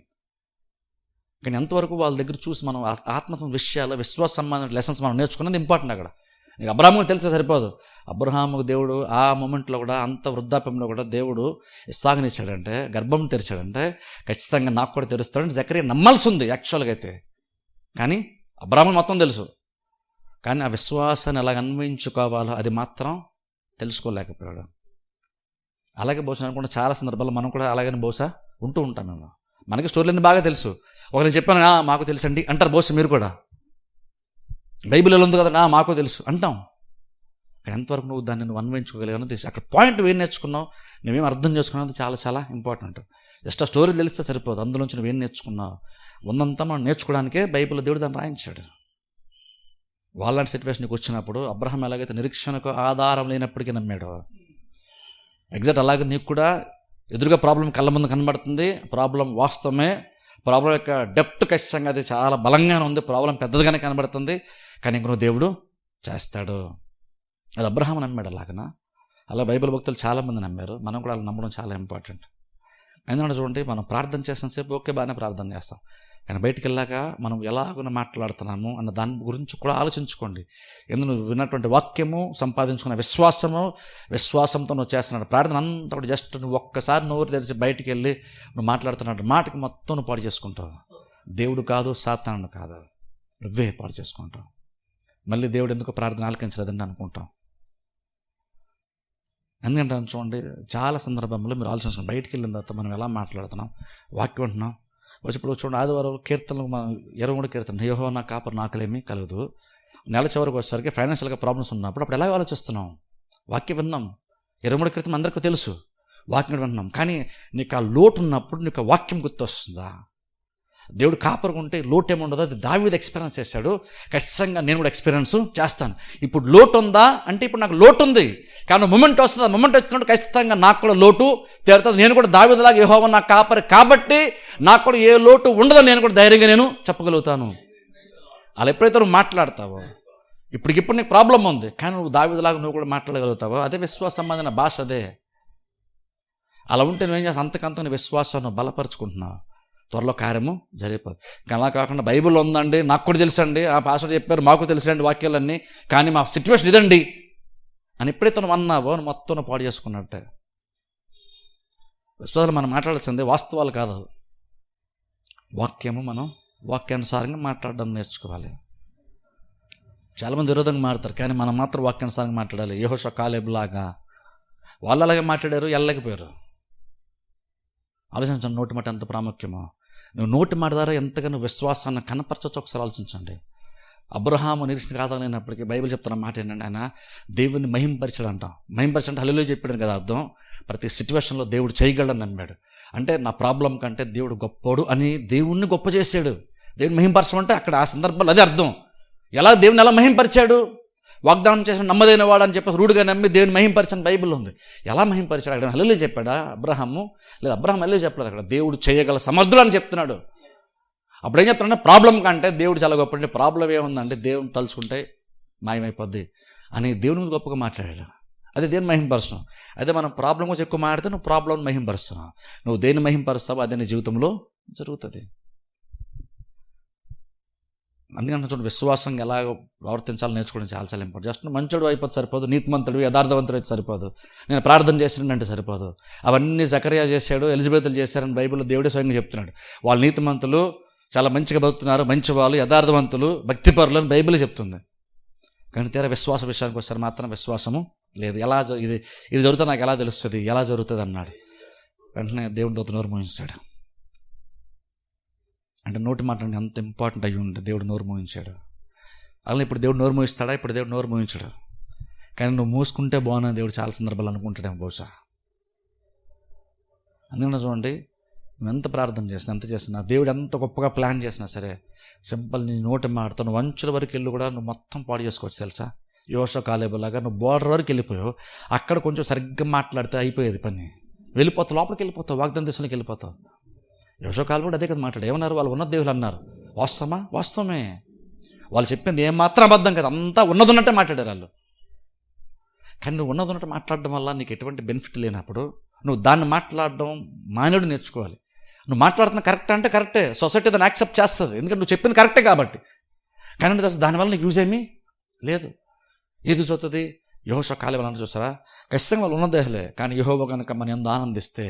కానీ ఎంతవరకు వాళ్ళ దగ్గర చూసి మనం ఆత్మ విషయాలు, విశ్వాస సంబంధం లెసన్స్ మనం నేర్చుకున్నది ఇంపార్టెంట్. అక్కడ నీకు అబ్రహాముకు తెలిసే సరిపోదు. అబ్రహాముకు దేవుడు ఆ మూమెంట్లో కూడా, అంత వృద్ధాప్యంలో కూడా దేవుడు ఇస్సాకునిచ్చాడంటే, గర్భం తెరిచాడంటే ఖచ్చితంగా నాకు కూడా తెరుస్తాడని జకర్యా నమ్మాల్సి ఉంది యాక్చువల్గా అయితే. కానీ అబ్రహాము మొత్తం తెలుసు, కానీ ఆ విశ్వాసాన్ని ఎలాగ అన్వయించుకోవాలో అది మాత్రం తెలుసుకోలేకపోయాడు. అలాగే బహుశా అనుకుంటే చాలా సందర్భాల్లో మనం కూడా అలాగని బహుశా ఉంటూ ఉంటాం. మేము మనకి స్టోరీలన్నీ బాగా తెలుసు, ఒకరిని చెప్పాను మాకు తెలుసండి అంటారు బహుశా మీరు కూడా. బైబిల్లో ఉంది కదా మాకు తెలుసు అంటాం. కానీ ఎంతవరకు నువ్వు దాన్ని నువ్వు అన్వయించుకోగలిగానో తెలుసు. అక్కడ పాయింట్ ఏం నేర్చుకున్నావు, నువ్వేం అర్థం చేసుకున్నావు చాలా చాలా ఇంపార్టెంట్. జస్ట్ ఆ స్టోరీ తెలిస్తే సరిపోదు, అందులోంచి నువ్వేం నేర్చుకున్నావు ఉందంతా మనం నేర్చుకోవడానికే బైబిల్లో దేవుడు దాన్ని రాయించాడు. వాళ్ళంటి సిచ్యువేషన్కి వచ్చినప్పుడు అబ్రహాం ఎలాగైతే నిరీక్షణకు ఆధారం లేనప్పటికీ నమ్మాడు, ఎగ్జాక్ట్ అలాగే నీకు కూడా ఎదురుగా ప్రాబ్లం కళ్ళ ముందు కనబడుతుంది, ప్రాబ్లం వాస్తవమే, ప్రాబ్లం యొక్క డెప్త్ ఖచ్చితంగా అది చాలా బలంగానే ఉంది, ప్రాబ్లం పెద్దదిగానే కనబడుతుంది, కానీ ఇంక నువ్వు దేవుడు చేస్తాడు. అది అబ్రహాం నమ్మాడు అలాగనా. అలా బైబిల్ భక్తులు చాలామంది నమ్మారు, మనం కూడా అలా నమ్మడం చాలా ఇంపార్టెంట్. ఎందుకంటే చూడండి, మనం ప్రార్థన చేసినంతసేపు ఓకే బాగానే ప్రార్థన చేస్తాం, కానీ బయటికి వెళ్ళాక మనం ఎలాగో మాట్లాడుతున్నాము అన్న దాని గురించి కూడా ఆలోచించుకోండి. ఎందుకు నువ్వు విన్నటువంటి వాక్యము, సంపాదించుకున్న విశ్వాసంతో నువ్వు చేస్తున్నాడు ప్రార్థన అంతా కూడా జస్ట్ నువ్వు ఒక్కసారి నోరు తెరిచి బయటికి వెళ్ళి నువ్వు మాట్లాడుతున్నాడు మాటకి మొత్తం నువ్వు పాడు చేసుకుంటావు. దేవుడు కాదు, సాతాను కాదు, నువ్వే పాడు చేసుకుంటావు. మళ్ళీ దేవుడు ఎందుకు ప్రార్థన ఆలకించలేదని అనుకుంటాం. ఎందుకంటే చూడండి, చాలా సందర్భంలో మీరు ఆలోచించుకోండి, బయటికి వెళ్ళిన తర్వాత మనం ఎలా మాట్లాడుతున్నాం, వాక్యం ఉంటున్నాం. ఇప్పుడు చూడండి, ఆదివారం కీర్తనలు మనం 23 కీర్తన, యెహోవా నా కాపరి నాకులేమీ కలగదు. నెల చివరికి వచ్చేసరికి ఫైనాన్షియల్గా ప్రాబ్లమ్స్ ఉన్నప్పుడు అప్పుడు ఎలా ఆలోచిస్తున్నాం, వాక్యం విన్నాం, 23 కీర్తన అందరికీ తెలుసు, వాక్యం విన్నాం. కానీ నీకు ఆ లోటు ఉన్నప్పుడు నీకు వాక్యం గుర్తొస్తుందా? దేవుడు కాపరుకుంటే లోటు ఏముండదో అది దావీదు ఎక్స్పీరియన్స్ చేశాడు. ఖచ్చితంగా నేను కూడా ఎక్స్పీరియన్స్ చేస్తాను. ఇప్పుడు లోటు ఉందా అంటే ఇప్పుడు నాకు లోటు ఉంది, కానీ మొమెంట్ వస్తుంది. ఆ మొమెంట్ వచ్చినప్పుడు ఖచ్చితంగా నాకు కూడా లోటు తీరుతుంది. నేను కూడా దావీదులాగా యెహోవా నా కాపరి కాబట్టి నాకు కూడా ఏ లోటు ఉండదో నేను కూడా ధైర్యంగా నేను చెప్పగలుగుతాను. అలా ఎప్పుడైతే నువ్వు మాట్లాడతావో, ఇప్పటికిప్పుడు నీకు ప్రాబ్లం ఉంది కానీ నువ్వు దావీదులాగా నువ్వు కూడా మాట్లాడగలుగుతావో, అదే విశ్వాస సంబంధమైన భాష. అదే అలా ఉంటే నువ్వేం చేస్తావు, అంతకంత నీ విశ్వాసాన్ని బలపరుచుకుంటున్నావు, త్వరలో కార్యము జరిగిపోదు. కానీ అలా కాకుండా బైబిల్ ఉందండి, నాకు కూడా తెలుసండి, ఆ పాస్టర్ చెప్పారు, మాకు తెలుసండి వాక్యాలన్నీ, కానీ మా సిచ్యువేషన్ ఇదండి అని ఎప్పుడైతే నువ్వు అన్నావో నువ్వు మొత్తం నువ్వు పాడు చేసుకున్నట్టే. విశ్వాసాలు మనం మాట్లాడాల్సిందే వాస్తవాలు కాదు, వాక్యము. మనం వాక్యానుసారంగా మాట్లాడడం నేర్చుకోవాలి. చాలామంది విరోధంగా మాట్లాడతారు, కానీ మనం మాత్రం వాక్యానుసారంగా మాట్లాడాలి. యెహోషువ కాలేబు లాగా వాళ్ళు అలాగే మాట్లాడారు, వెళ్ళలేకపోయారు. ఆలోచించండి, నోటి మాట ఎంత ప్రాముఖ్యమో. నువ్వు నోటి మాట ద్వారా ఎంతగానో విశ్వాసాన్ని కనపరచవచ్చు ఒకసారి ఆలోచించండి. అబ్రహాము నిరీక్షణ కాదనైనప్పటికీ బైబిల్ చెప్తున్న మాట ఏంటంటే, ఆయన దేవుడిని మహింపరిచాడంట. మహింపరిచాడంటే హల్లెలూయా చెప్పాడు కదా అర్థం. ప్రతి సిచ్యువేషన్లో దేవుడు చేయగలడని నమ్మాడు. అంటే నా ప్రాబ్లం కంటే దేవుడు గొప్పోడు అని దేవుణ్ణి గొప్ప చేశాడు. దేవుని మహింపరచమంటే అక్కడ ఆ సందర్భంలో అదే అర్థం. ఎలా దేవుని ఎలా మహింపరిచాడు, వాగ్దానం చేసిన నమ్మదైన వాడు అని చెప్పి రూఢిగా నమ్మి దేవుని మహింపరిచని బైబిల్ ఉంది. ఎలా మహింపరిచాడు అక్కడ హల్లెలూయా చెప్పాడా అబ్రహాము? లేదు, అబ్రహాం హల్లెలూయా చెప్పలేదు. అక్కడ దేవుడు చేయగల సమర్థుడు అని చెప్తున్నాడు. అప్పుడు ఏం చెప్తున్నాడు, ప్రాబ్లం కంటే దేవుడు చాలా గొప్ప. అంటే ప్రాబ్లం ఏముందంటే దేవుని తలుచుకుంటే మాయమైపోద్ది అని దేవుని గొప్పగా మాట్లాడాడు. అదే దేవుని మహింపరచడం. అదే మనం ప్రాబ్లం గురించి ఎక్కువ మాట్లాడితే నువ్వు ప్రాబ్లం మహింపరుస్తున్నావు. నువ్వు దేన్ని మహింపరుస్తావో అదే నీ జీవితంలో జరుగుతుంది. అందుకని చూడండి, విశ్వాసంగా ఎలా ప్రవర్తించాలో నేర్చుకోవడం చాలా చాలా ఇంపార్టెంట్. జస్ట్ మంచోడు అయిపోతే సరిపోదు, నీతిమంతుడు యథార్థవంతుడు అయితే సరిపోదు, నేను ప్రార్థన చేసినంటే సరిపోదు. అవన్నీ జకరియా చేశాడు, ఎలిజబెత్లు చేశారని బైబిల్లో దేవుడే స్వయంగా చెప్తున్నాడు. వాళ్ళు నీతిమంతులు, చాలా మంచిగా బతుకుతున్నారు, మంచి వాళ్ళు, యథార్థవంతులు, భక్తిపరులు అని బైబిల్ చెప్తుంది. కానీ తీరా విశ్వాస విషయానికి వస్తారు మాత్రం విశ్వాసము లేదు. ఎలా ఇది జరుగుతుంది నాకు ఎలా తెలుస్తుంది, ఎలా జరుగుతుంది అన్నాడు. వెంటనే దేవుని దూత నోరు మూయించాడు. అంటే నోటి మాట ఎంత ఇంపార్టెంట్ అయ్యి ఉంటే దేవుడు నోరు మూయించాడు. అలా ఇప్పుడు దేవుడు నోరు మూయిస్తాడా? ఇప్పుడు దేవుడు నోరు మూయించాడు. కానీ నువ్వు మూసుకుంటే బాగున్నా దేవుడు చాలా సందర్భాలు అనుకుంటాడేమో బహుశా. అందుకని చూడండి, నువ్వు ఎంత ప్రార్థన చేసినా, ఎంత చేసినా, దేవుడు ఎంత గొప్పగా ప్లాన్ చేసినా సరే, సింపుల్ నీ నోటి మాటతో నువ్వు అంచుల వరకు వెళ్ళి కూడా నువ్వు మొత్తం పాడు చేసుకోవచ్చు తెలుసా. యెహోషువ కాలేబులాగా నువ్వు బోర్డర్ వరకు వెళ్ళిపోయావు, అక్కడ కొంచెం సరిగ్గా మాట్లాడితే అయిపోయేది పని. వెళ్ళిపోతావు, లోపలికి వెళ్ళిపోతావు, వాగ్దాన దేశంలోకి వెళ్ళిపోతావు. యెహోషువ కాలేబు కూడా అదే కదా మాట్లాడు. ఏమన్నారు వాళ్ళు? ఉన్న దేవుళ్ళు అన్నారు. వాస్తవమా? వాస్తవమే. వాళ్ళు చెప్పింది ఏమాత్రం అబద్ధం కదా, అంతా ఉన్నదున్నట్టే మాట్లాడారు వాళ్ళు. కానీ నువ్వు ఉన్నదున్నట్టు మాట్లాడడం వల్ల నీకు ఎటువంటి బెనిఫిట్ లేనప్పుడు నువ్వు దాన్ని మాట్లాడడం మానేడు నేర్చుకోవాలి. నువ్వు మాట్లాడుతున్న కరెక్ట్ అంటే కరెక్టే, సొసైటీ దాన్ని యాక్సెప్ట్ చేస్తుంది, ఎందుకంటే నువ్వు చెప్పింది కరెక్టే కాబట్టి. కానీ దానివల్ల నీకు యూజ్ ఏమీ లేదు. ఏది చూస్తుంది? యెహోషువ కాలేబు అని చూస్తారా, ఖచ్చితంగా వాళ్ళు ఉన్న దేహలే. కానీ యెహోవా కనుక మనం ఎంత ఆనందిస్తే,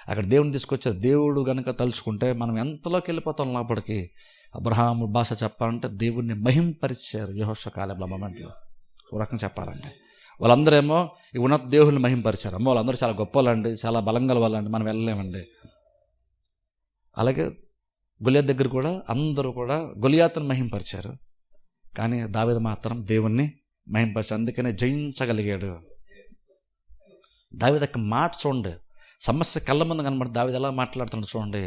అక్కడ దేవుని తీసుకొచ్చే దేవుడు కనుక తలుచుకుంటే మనం ఎంతలోకి వెళ్ళిపోతాం లోపలికి. అబ్రహాము భాష చెప్పాలంటే దేవుణ్ణి మహింపరిచారు యెహోషువ కాలేబుల మొమెంట్లో. ఒక రకంగా చెప్పాలంటే వాళ్ళందరేమో ఈ ఉన్నత దేవుళ్ళని మహింపరిచారు. అమ్మో వాళ్ళందరూ చాలా గొప్ప వాళ్ళండి, చాలా బలంగా వాళ్ళండి, మనం వెళ్ళలేమండి. అలాగే గొలియాతు దగ్గర కూడా అందరూ కూడా గొలియాతును మహింపరిచారు. కానీ దావీదు మాత్రం దేవుణ్ణి మహింపరిచారు, అందుకనే జయించగలిగాడు. దావీదు యొక్క మాట చూడండి, సమస్య కళ్ళ ముందు కనబడి దావీదు ఎలా మాట్లాడుతున్నాడు చూడండి.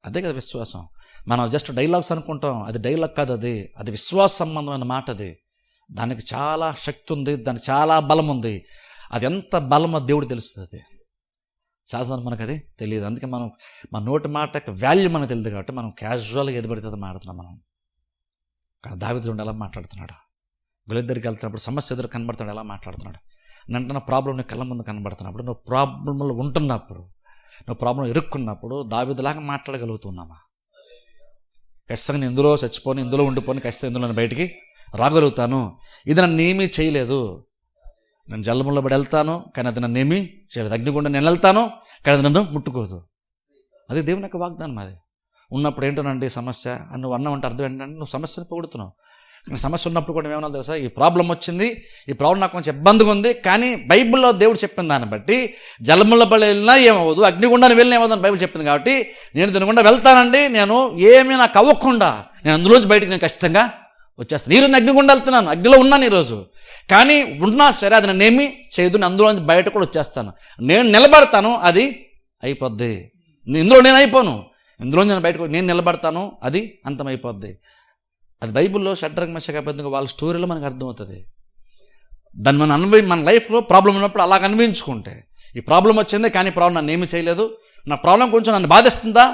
అదే కదా విశ్వాసం. మనం జస్ట్ డైలాగ్స్ అనుకుంటాం, అది డైలాగ్ కాదు, అది విశ్వాస సంబంధమైన మాట. అది దానికి చాలా శక్తి ఉంది, దానికి చాలా బలం ఉంది. అది ఎంత బలమో దేవుడు తెలుస్తుంది. అది చాలా మనకు అది తెలియదు. అందుకే మనం మన నోటి మాట వాల్యూ మనకు తెలియదు కాబట్టి మనం క్యాజువల్గా ఏది పడితే మాట్లాడుతున్నాం మనం. కానీ దావీదు చూడండి ఎలా మాట్లాడుతున్నాడు. గొలియాతు దగ్గరికి వెళ్తున్నప్పుడు సమస్య ఎదురు కనబడుతున్నాడు, ఎలా మాట్లాడుతున్నాడు. వెంటనే ప్రాబ్లం నీ కళ్ళ ముందు కనబడుతున్నప్పుడు, నువ్వు ప్రాబ్లంలో ఉంటున్నప్పుడు, నువ్వు ప్రాబ్లం ఇరుక్కున్నప్పుడు దావీదులాగా మాట్లాడగలుగుతున్నామా? ఖచ్చితంగా నేను ఇందులో చచ్చిపోని, ఇందులో ఉండిపోని, ఖచ్చితంగా ఇందులో నేను బయటికి రాగలుగుతాను. ఇది నన్ను ఏమీ చేయలేదు. నేను జలములో పడి వెళ్తాను కానీ అది నన్ను ఏమీ చేయలేదు. అగ్నిగుండా నేను వెళ్తాను కానీ అది నన్ను ముట్టుకోదు. అది దేవుని యొక్క వాగ్దానం. అది ఉన్నప్పుడు ఏంటోనండి సమస్య అని నువ్వు అన్నావంటే అర్థం ఏంటంటే నువ్వు సమస్యను పొగుడుతున్నావు. కానీ సమస్య ఉన్నప్పుడు కూడా ఏమన్నా తెలుసా, ఈ ప్రాబ్లం వచ్చింది, ఈ ప్రాబ్లం నాకు కొంచెం ఇబ్బందిగా ఉంది, కానీ బైబిల్లో దేవుడు చెప్పిన దాన్ని బట్టి జలముల పడి వెళ్ళినా ఏమవ్వదు, అగ్నిగుండాన్ని వెళ్ళినా ఏమవుతుంది బైబిల్ చెప్పింది కాబట్టి నేను దీనిగుండా వెళ్తానండి. నేను ఏమీ నాకు అవ్వకుండా నేను అందులోంచి బయటికి నేను ఖచ్చితంగా వచ్చేస్తాను. ఈరోజు అగ్నిగుండా వెళ్తున్నాను, అగ్నిలో ఉన్నాను ఈరోజు, కానీ ఉన్నా సరే అది నన్నేమి చేయదు, నేను అందులో బయట కూడా వచ్చేస్తాను. నేను నిలబడతాను, అది అయిపోద్ది. ఇందులో నేను అయిపోను, ఇందులో నేను నిలబడతాను, అది అంతమైపోద్ది. అది బైబిల్లో షడ్రక్ మెషక్ అబేద్నెగో వాళ్ళ స్టోరీలో మనకు అర్థమవుతుంది. దాన్ని మన లైఫ్లో ప్రాబ్లం ఉన్నప్పుడు అలాగ అన్వయించుకుంటే, ఈ ప్రాబ్లం వచ్చింది కానీ ప్రాబ్లం నన్ను ఏమీ చేయలేదు, నా ప్రాబ్లం కొంచెం నన్ను బాధిస్తుందా,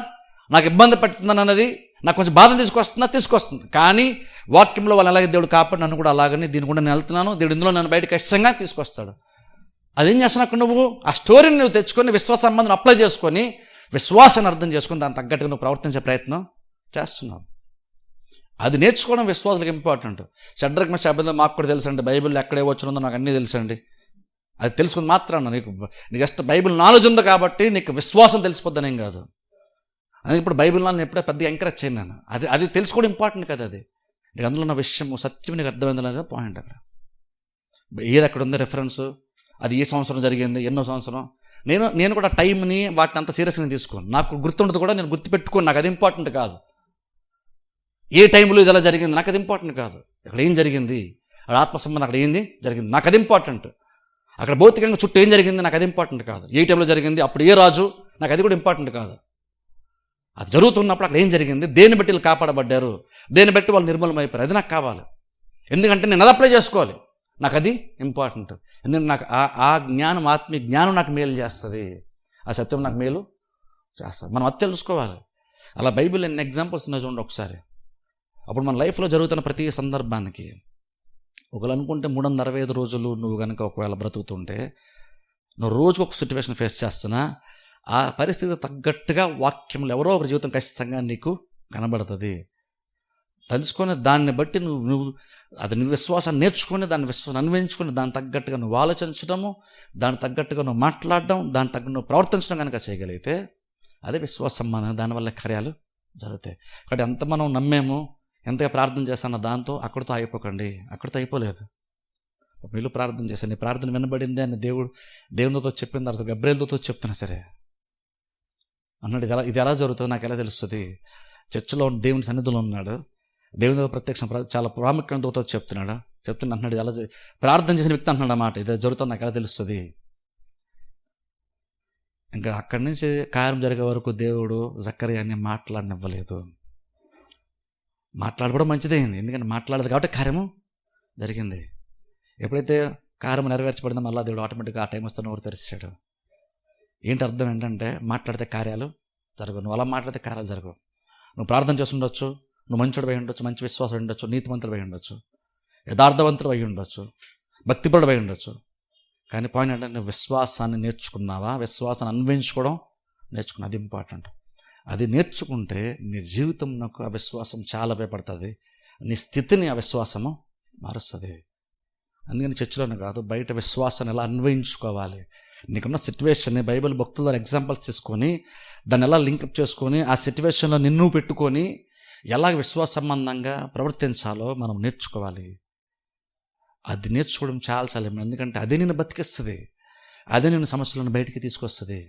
నాకు ఇబ్బంది పెడుతుందని అన్నది నాకు కొంచెం బాధ తీసుకొస్తుంది. కానీ వాక్యంలో వాళ్ళు అలాగే దేవుడు కాపాడు నన్ను కూడా అలాగని దీని కూడా నేను వెళ్తున్నాను, దేవుడు ఇందులో నన్ను బయటకు ఖచ్చితంగా తీసుకొస్తాడు. అదేం చేస్తున్నావు నువ్వు? ఆ స్టోరీని నువ్వు తెచ్చుకొని విశ్వాస సంబంధం అప్లై చేసుకొని విశ్వాసాన్ని అర్థం చేసుకొని దాన్ని తగ్గట్టుగా నువ్వు ప్రవర్తించే ప్రయత్నం చేస్తున్నావు. అది నేర్చుకోవడం విశ్వాసాలకు ఇంపార్టెంట్. షడ్రక్ మెషక్ అబేద్నెగో మాకు కూడా తెలుసండి, బైబిల్ ఎక్కడే వచ్చిందో నాకు అన్నీ తెలుసండి. అది తెలుసుకుని మాత్రాన నీకు జస్ట్ బైబిల్ నాలెడ్జ్ ఉంది కాబట్టి నీకు విశ్వాసం తెలిసిపోద్దని ఏం కాదు. అది ఇప్పుడు బైబిల్ నాలెడ్జ్ ఎప్పుడే పెద్దగా ఎంకరేజ్ చేయను నేను. అది తెలుసుకోవడం ఇంపార్టెంట్ కదా. అది నీకు అందులో ఉన్న విషయం సత్యం నీకు అర్థమైంది అనేది పాయింట్. అక్కడ ఏది అక్కడ ఉంది రెఫరెన్స్, అది ఏ సంవత్సరం జరిగింది, ఎన్నో సంవత్సరం. నేను కూడా టైంని వాటిని అంత సీరియస్గా తీసుకోను. నాకు గుర్తుండదు కూడా, నేను గుర్తుపెట్టుకోను. నాకు అది ఇంపార్టెంట్ కాదు. ఏ టైంలో ఇది ఎలా జరిగింది నాకు అది ఇంపార్టెంట్ కాదు. అక్కడ ఏం జరిగింది, అక్కడ ఆత్మ సంబంధం అక్కడ ఏంది జరిగింది నాకు అది ఇంపార్టెంట్. అక్కడ భౌతికంగా చుట్టూ ఏం జరిగింది నాకు అది ఇంపార్టెంట్ కాదు. ఏ టైంలో జరిగింది, అప్పుడు ఏ రాజు, నాకు అది కూడా ఇంపార్టెంట్ కాదు. అది జరుగుతున్నప్పుడు అక్కడ ఏం జరిగింది, దేన్ని బట్టి వీళ్ళు కాపాడబడ్డారు, దేన్ని బట్టి వాళ్ళు నిర్మూలమైపోయారు, అది నాకు కావాలి. ఎందుకంటే నేను అది అప్లై చేసుకోవాలి, నాకు అది ఇంపార్టెంట్. ఎందుకంటే నాకు ఆ జ్ఞానం, ఆత్మీయ జ్ఞానం నాకు మేలు చేస్తుంది, ఆ సత్యం నాకు మేలు చేస్తుంది. మనం అది తెలుసుకోవాలి. అలా బైబిల్ ఎన్ని ఎగ్జాంపుల్స్ ఉన్నాయి చూడండి ఒకసారి. అప్పుడు మన లైఫ్లో జరుగుతున్న ప్రతి సందర్భానికి ఒకళ్ళు అనుకుంటే 365 రోజులు నువ్వు కనుక ఒకవేళ బ్రతుకుతుంటే, నువ్వు రోజుకు ఒక సిచ్యువేషన్ ఫేస్ చేస్తున్నా ఆ పరిస్థితికి తగ్గట్టుగా వాక్యంలో ఎవరో ఒకరి జీవితం ఖచ్చితంగా నీకు కనబడుతుంది. తెలుసుకొని దాన్ని బట్టి నువ్వు విశ్వాసాన్ని నేర్చుకొని దాన్ని విశ్వాసాన్ని అన్వయించుకొని దాన్ని తగ్గట్టుగా నువ్వు ఆలోచించడము, దానికి తగ్గట్టుగా నువ్వు మాట్లాడడం, దాని తగ్గ నువ్వు ప్రవర్తించడం కనుక చేయగలిగితే అదే విశ్వాస సంబంధం. దానివల్ల కార్యాలు జరుగుతాయి. కాబట్టి ఎంత మనం నమ్మేమో, ఎంతగా ప్రార్థన చేస్తానో దాంతో అక్కడితో అయిపోకండి. అక్కడితో అయిపోలేదు. వీళ్ళు ప్రార్థన చేశాను, నీ ప్రార్థన వినబడింది అని దేవునితో చెప్పిన తర్వాత గబ్రియేలుతో చెప్తున్నా సరే అన్నాడు. ఇది ఎలా జరుగుతుంది నాకు ఎలా తెలుస్తుంది? చర్చిలో దేవుని సన్నిధిలో ఉన్నాడు, దేవుని ప్రత్యక్షం చాలా ప్రాముఖ్యతతో చెప్తున్నా అంటున్నాడు. ఎలా ప్రార్థన చేసిన వ్యక్తి అంటున్నాడు అన్నమాట, ఇది జరుగుతుంది నాకు ఎలా తెలుస్తుంది? ఇంకా అక్కడి నుంచి కార్యం జరిగే వరకు దేవుడు జకర్యాని మాట్లాడనివ్వలేదు. మాట్లాడుకోవడం మంచిదైంది, ఎందుకంటే మాట్లాడదు కాబట్టి కార్యము జరిగింది. ఎప్పుడైతే కార్యం నెరవేర్చబడిందో మళ్ళీ దేవుడు ఆటోమేటిక్గా ఆ టైం వస్తే నోరు తెరిచాడు. ఏంటి అర్థం ఏంటంటే, మాట్లాడితే కార్యాలు జరగవు. నువ్వు అలా మాట్లాడితే కార్యాలు జరగవు. నువ్వు ప్రార్థన చేస్తుండొచ్చు, నువ్వు మంచోడు అయి ఉండొచ్చు, మంచి విశ్వాసం అయి ఉండొచ్చు, నీతిమంతుడు అయి ఉండొచ్చు, యథార్థవంతుడు అయి ఉండొచ్చు, భక్తిపరుడు అయి ఉండొచ్చు. కానీ పాయింట్ అంటే నువ్వు విశ్వాసాన్ని నేర్చుకున్నావా, విశ్వాసాన్ని అన్వయించుకోవడం నేర్చుకున్నా, అది ఇంపార్టెంట్. అది నేర్చుకుంటే నీ జీవితం నాకు ఆ విశ్వాసం చాలా ఉపయోగపడుతుంది, నీ స్థితిని ఆ విశ్వాసము మారుస్తుంది. అందుకని చర్చిలోనే కాదు, బయట విశ్వాసాన్ని ఎలా అన్వయించుకోవాలి, నీకున్న సిచ్యువేషన్ని బైబిల్ భక్తుల ద్వారా ఎగ్జాంపుల్స్ తీసుకొని దాన్ని ఎలా లింకప్ చేసుకొని ఆ సిచ్యువేషన్లో నిన్ను పెట్టుకొని ఎలా విశ్వాస సంబంధంగా ప్రవర్తించాలో మనం నేర్చుకోవాలి. అది నేర్చుకోవడం చాలా చాలా, ఎందుకంటే అదే నిన్ను బతికిస్తుంది, అదే నేను సమస్యలను బయటికి తీసుకొస్తుంది.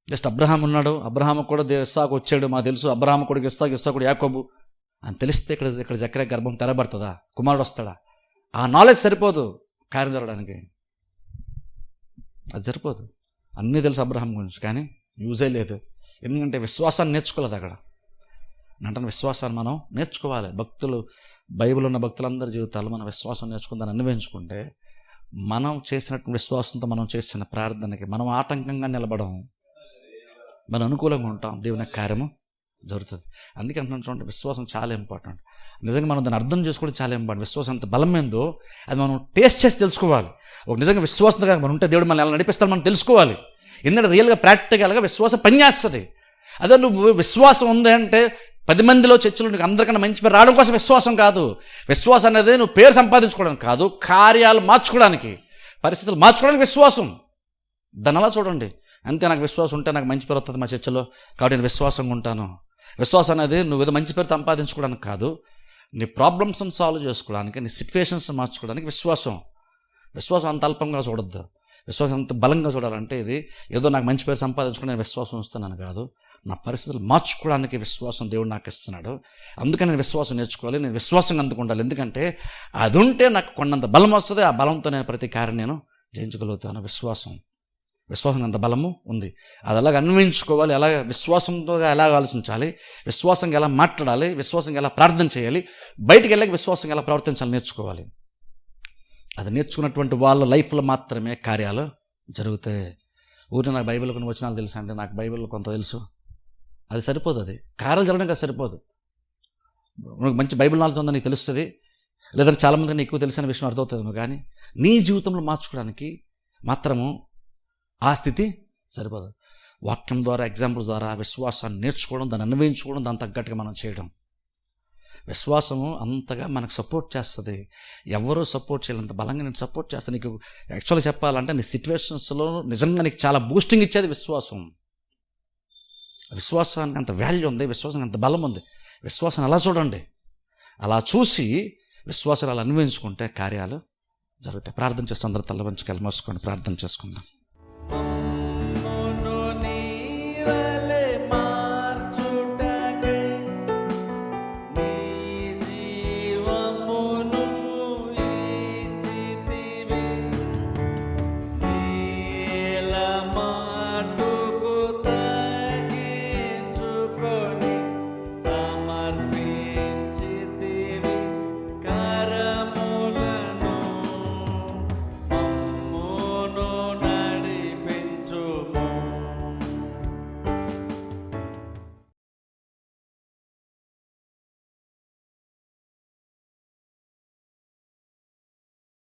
జస్ట్ అబ్రహాం ఉన్నాడు, అబ్రహాము కూడా ఇస్సాకు వచ్చాడు, మాకు తెలుసు అబ్రహాము కొడుకు ఇస్సాకు యాకోబు అని తెలిస్తే ఇక్కడ జకర్యా గర్భం తెరబడుతుందా, కుమారుడు వస్తాడా? ఆ నాలెడ్జ్ సరిపోదు కార్యం జరగడానికి, అది సరిపోదు. అన్నీ తెలుసు అబ్రహాం గురించి, కానీ యూజే లేదు. ఎందుకంటే విశ్వాసాన్ని నేర్చుకోలేదు అక్కడ. అంటే విశ్వాసాన్ని మనం నేర్చుకోవాలి. బైబిల్ ఉన్న భక్తులందరి జీవితాలు మనం విశ్వాసం నేర్చుకుని దాన్ని అన్వయించుకుంటే మనం చేసినటువంటి విశ్వాసంతో మనం చేసిన ప్రార్థనకి మనం ఆటంకంగా నిలబడం, మనం అనుకూలంగా ఉంటాం, దేవుని కార్యము జరుగుతుంది. అందుకే అంటున్నాను చూడండి, విశ్వాసం చాలా ఇంపార్టెంట్. నిజంగా మనం దాన్ని అర్థం చేసుకోవడం చాలా ఇంపార్టెంట్. విశ్వాసం ఎంత బలమైందో అది మనం టేస్ట్ చేసి తెలుసుకోవాలి. ఒక నిజంగా విశ్వాసంగా మనం ఉంటే దేవుడు మనం ఎలా నడిపిస్తాడు మనం తెలుసుకోవాలి. ఎందుకంటే రియల్గా ప్రాక్టికల్గా విశ్వాసం పనిచేస్తుంది. అదే నువ్వు విశ్వాసం ఉంది అంటే 10 మందిలో చర్చలో నీకు అందరికన్నా మంచి పేరు రావడం కోసం విశ్వాసం కాదు. విశ్వాసం అనేది నువ్వు పేరు సంపాదించుకోవడానికి కాదు, కార్యాలు మార్చుకోవడానికి, పరిస్థితులు మార్చుకోవడానికి విశ్వాసం. దాని అలా చూడండి. అంతే, నాకు విశ్వాసం ఉంటే నాకు మంచి పేరు వస్తుంది మా చర్చలో, కాబట్టి నేను విశ్వాసంగా ఉంటాను. విశ్వాసం అనేది నువ్వు ఏదో మంచి పేరు సంపాదించుకోవడానికి కాదు, నీ ప్రాబ్లమ్స్ని సాల్వ్ చేసుకోవడానికి, నీ సిచ్యువేషన్స్ మార్చుకోవడానికి విశ్వాసం. విశ్వాసం అంత అల్పంగా చూడొద్దు, విశ్వాసం అంత బలంగా చూడాలంటే ఇది ఏదో నాకు మంచి పేరు సంపాదించుకుని నేను విశ్వాసం ఇస్తున్నాను కాదు, నా పరిస్థితులు మార్చుకోవడానికి విశ్వాసం దేవుడు నాకు ఇస్తున్నాడు. అందుకని నేను విశ్వాసం నేర్చుకోవాలి, నేను విశ్వాసంగా అందుకుండాలి. ఎందుకంటే అది ఉంటే నాకు కొండంత బలం వస్తుంది, ఆ బలంతో నేను ప్రతి కార్యం నేను జయించగలుగుతాను. విశ్వాసం విశ్వాసం అంత బలము ఉంది. అది అలాగ అన్వయించుకోవాలి. ఎలా విశ్వాసంతో ఎలా ఆలోచించాలి, విశ్వాసంగా ఎలా మాట్లాడాలి, విశ్వాసంగా ఎలా ప్రార్థన చేయాలి, బయటికి వెళ్ళక విశ్వాసంగా ఎలా ప్రవర్తించాలి నేర్చుకోవాలి. అది నేర్చుకున్నటువంటి వాళ్ళ లైఫ్లో మాత్రమే కార్యాలు జరుగుతాయి. ఊరిని నాకు బైబిల్ కొన్ని వచనాలు తెలుసు అంటే నాకు బైబిల్ కొంత తెలుసు, అది సరిపోదు. అది కార్యాలు జరగడం అది సరిపోదు. నువ్వు మంచి బైబిల్ నాలెడ్జ్ ఉందని నీకు తెలుస్తుంది, లేదంటే చాలామందికి నీకు తెలిసిన విషయం అర్థమవుతుందేమో, కానీ నీ జీవితంలో మార్చుకోవడానికి మాత్రము ఆ స్థితి సరిపోదు. వాక్యం ద్వారా, ఎగ్జాంపుల్స్ ద్వారా విశ్వాసాన్ని నేర్చుకోవడం, దాన్ని అన్వయించుకోవడం, దాని తగ్గట్టుగా మనం చేయడం. విశ్వాసము అంతగా మనకు సపోర్ట్ చేస్తుంది. ఎవరూ సపోర్ట్ చేయాలంత బలంగా నేను సపోర్ట్ చేస్తాను. నీకు యాక్చువల్గా చెప్పాలంటే నీ సిచ్యువేషన్స్లో నిజంగా నీకు చాలా బూస్టింగ్ ఇచ్చేది విశ్వాసం. విశ్వాసానికి అంత వాల్యూ ఉంది, విశ్వాసానికి అంత బలం ఉంది. విశ్వాసాన్ని అలా చూడండి, అలా చూసి విశ్వాసాలు అలా అన్వయించుకుంటే కార్యాలు జరుగుతాయి. ప్రార్థన చేస్తే అందరూ తల వంచుకెళ్ళి మోసుకొని ప్రార్థన చేసుకుందాం.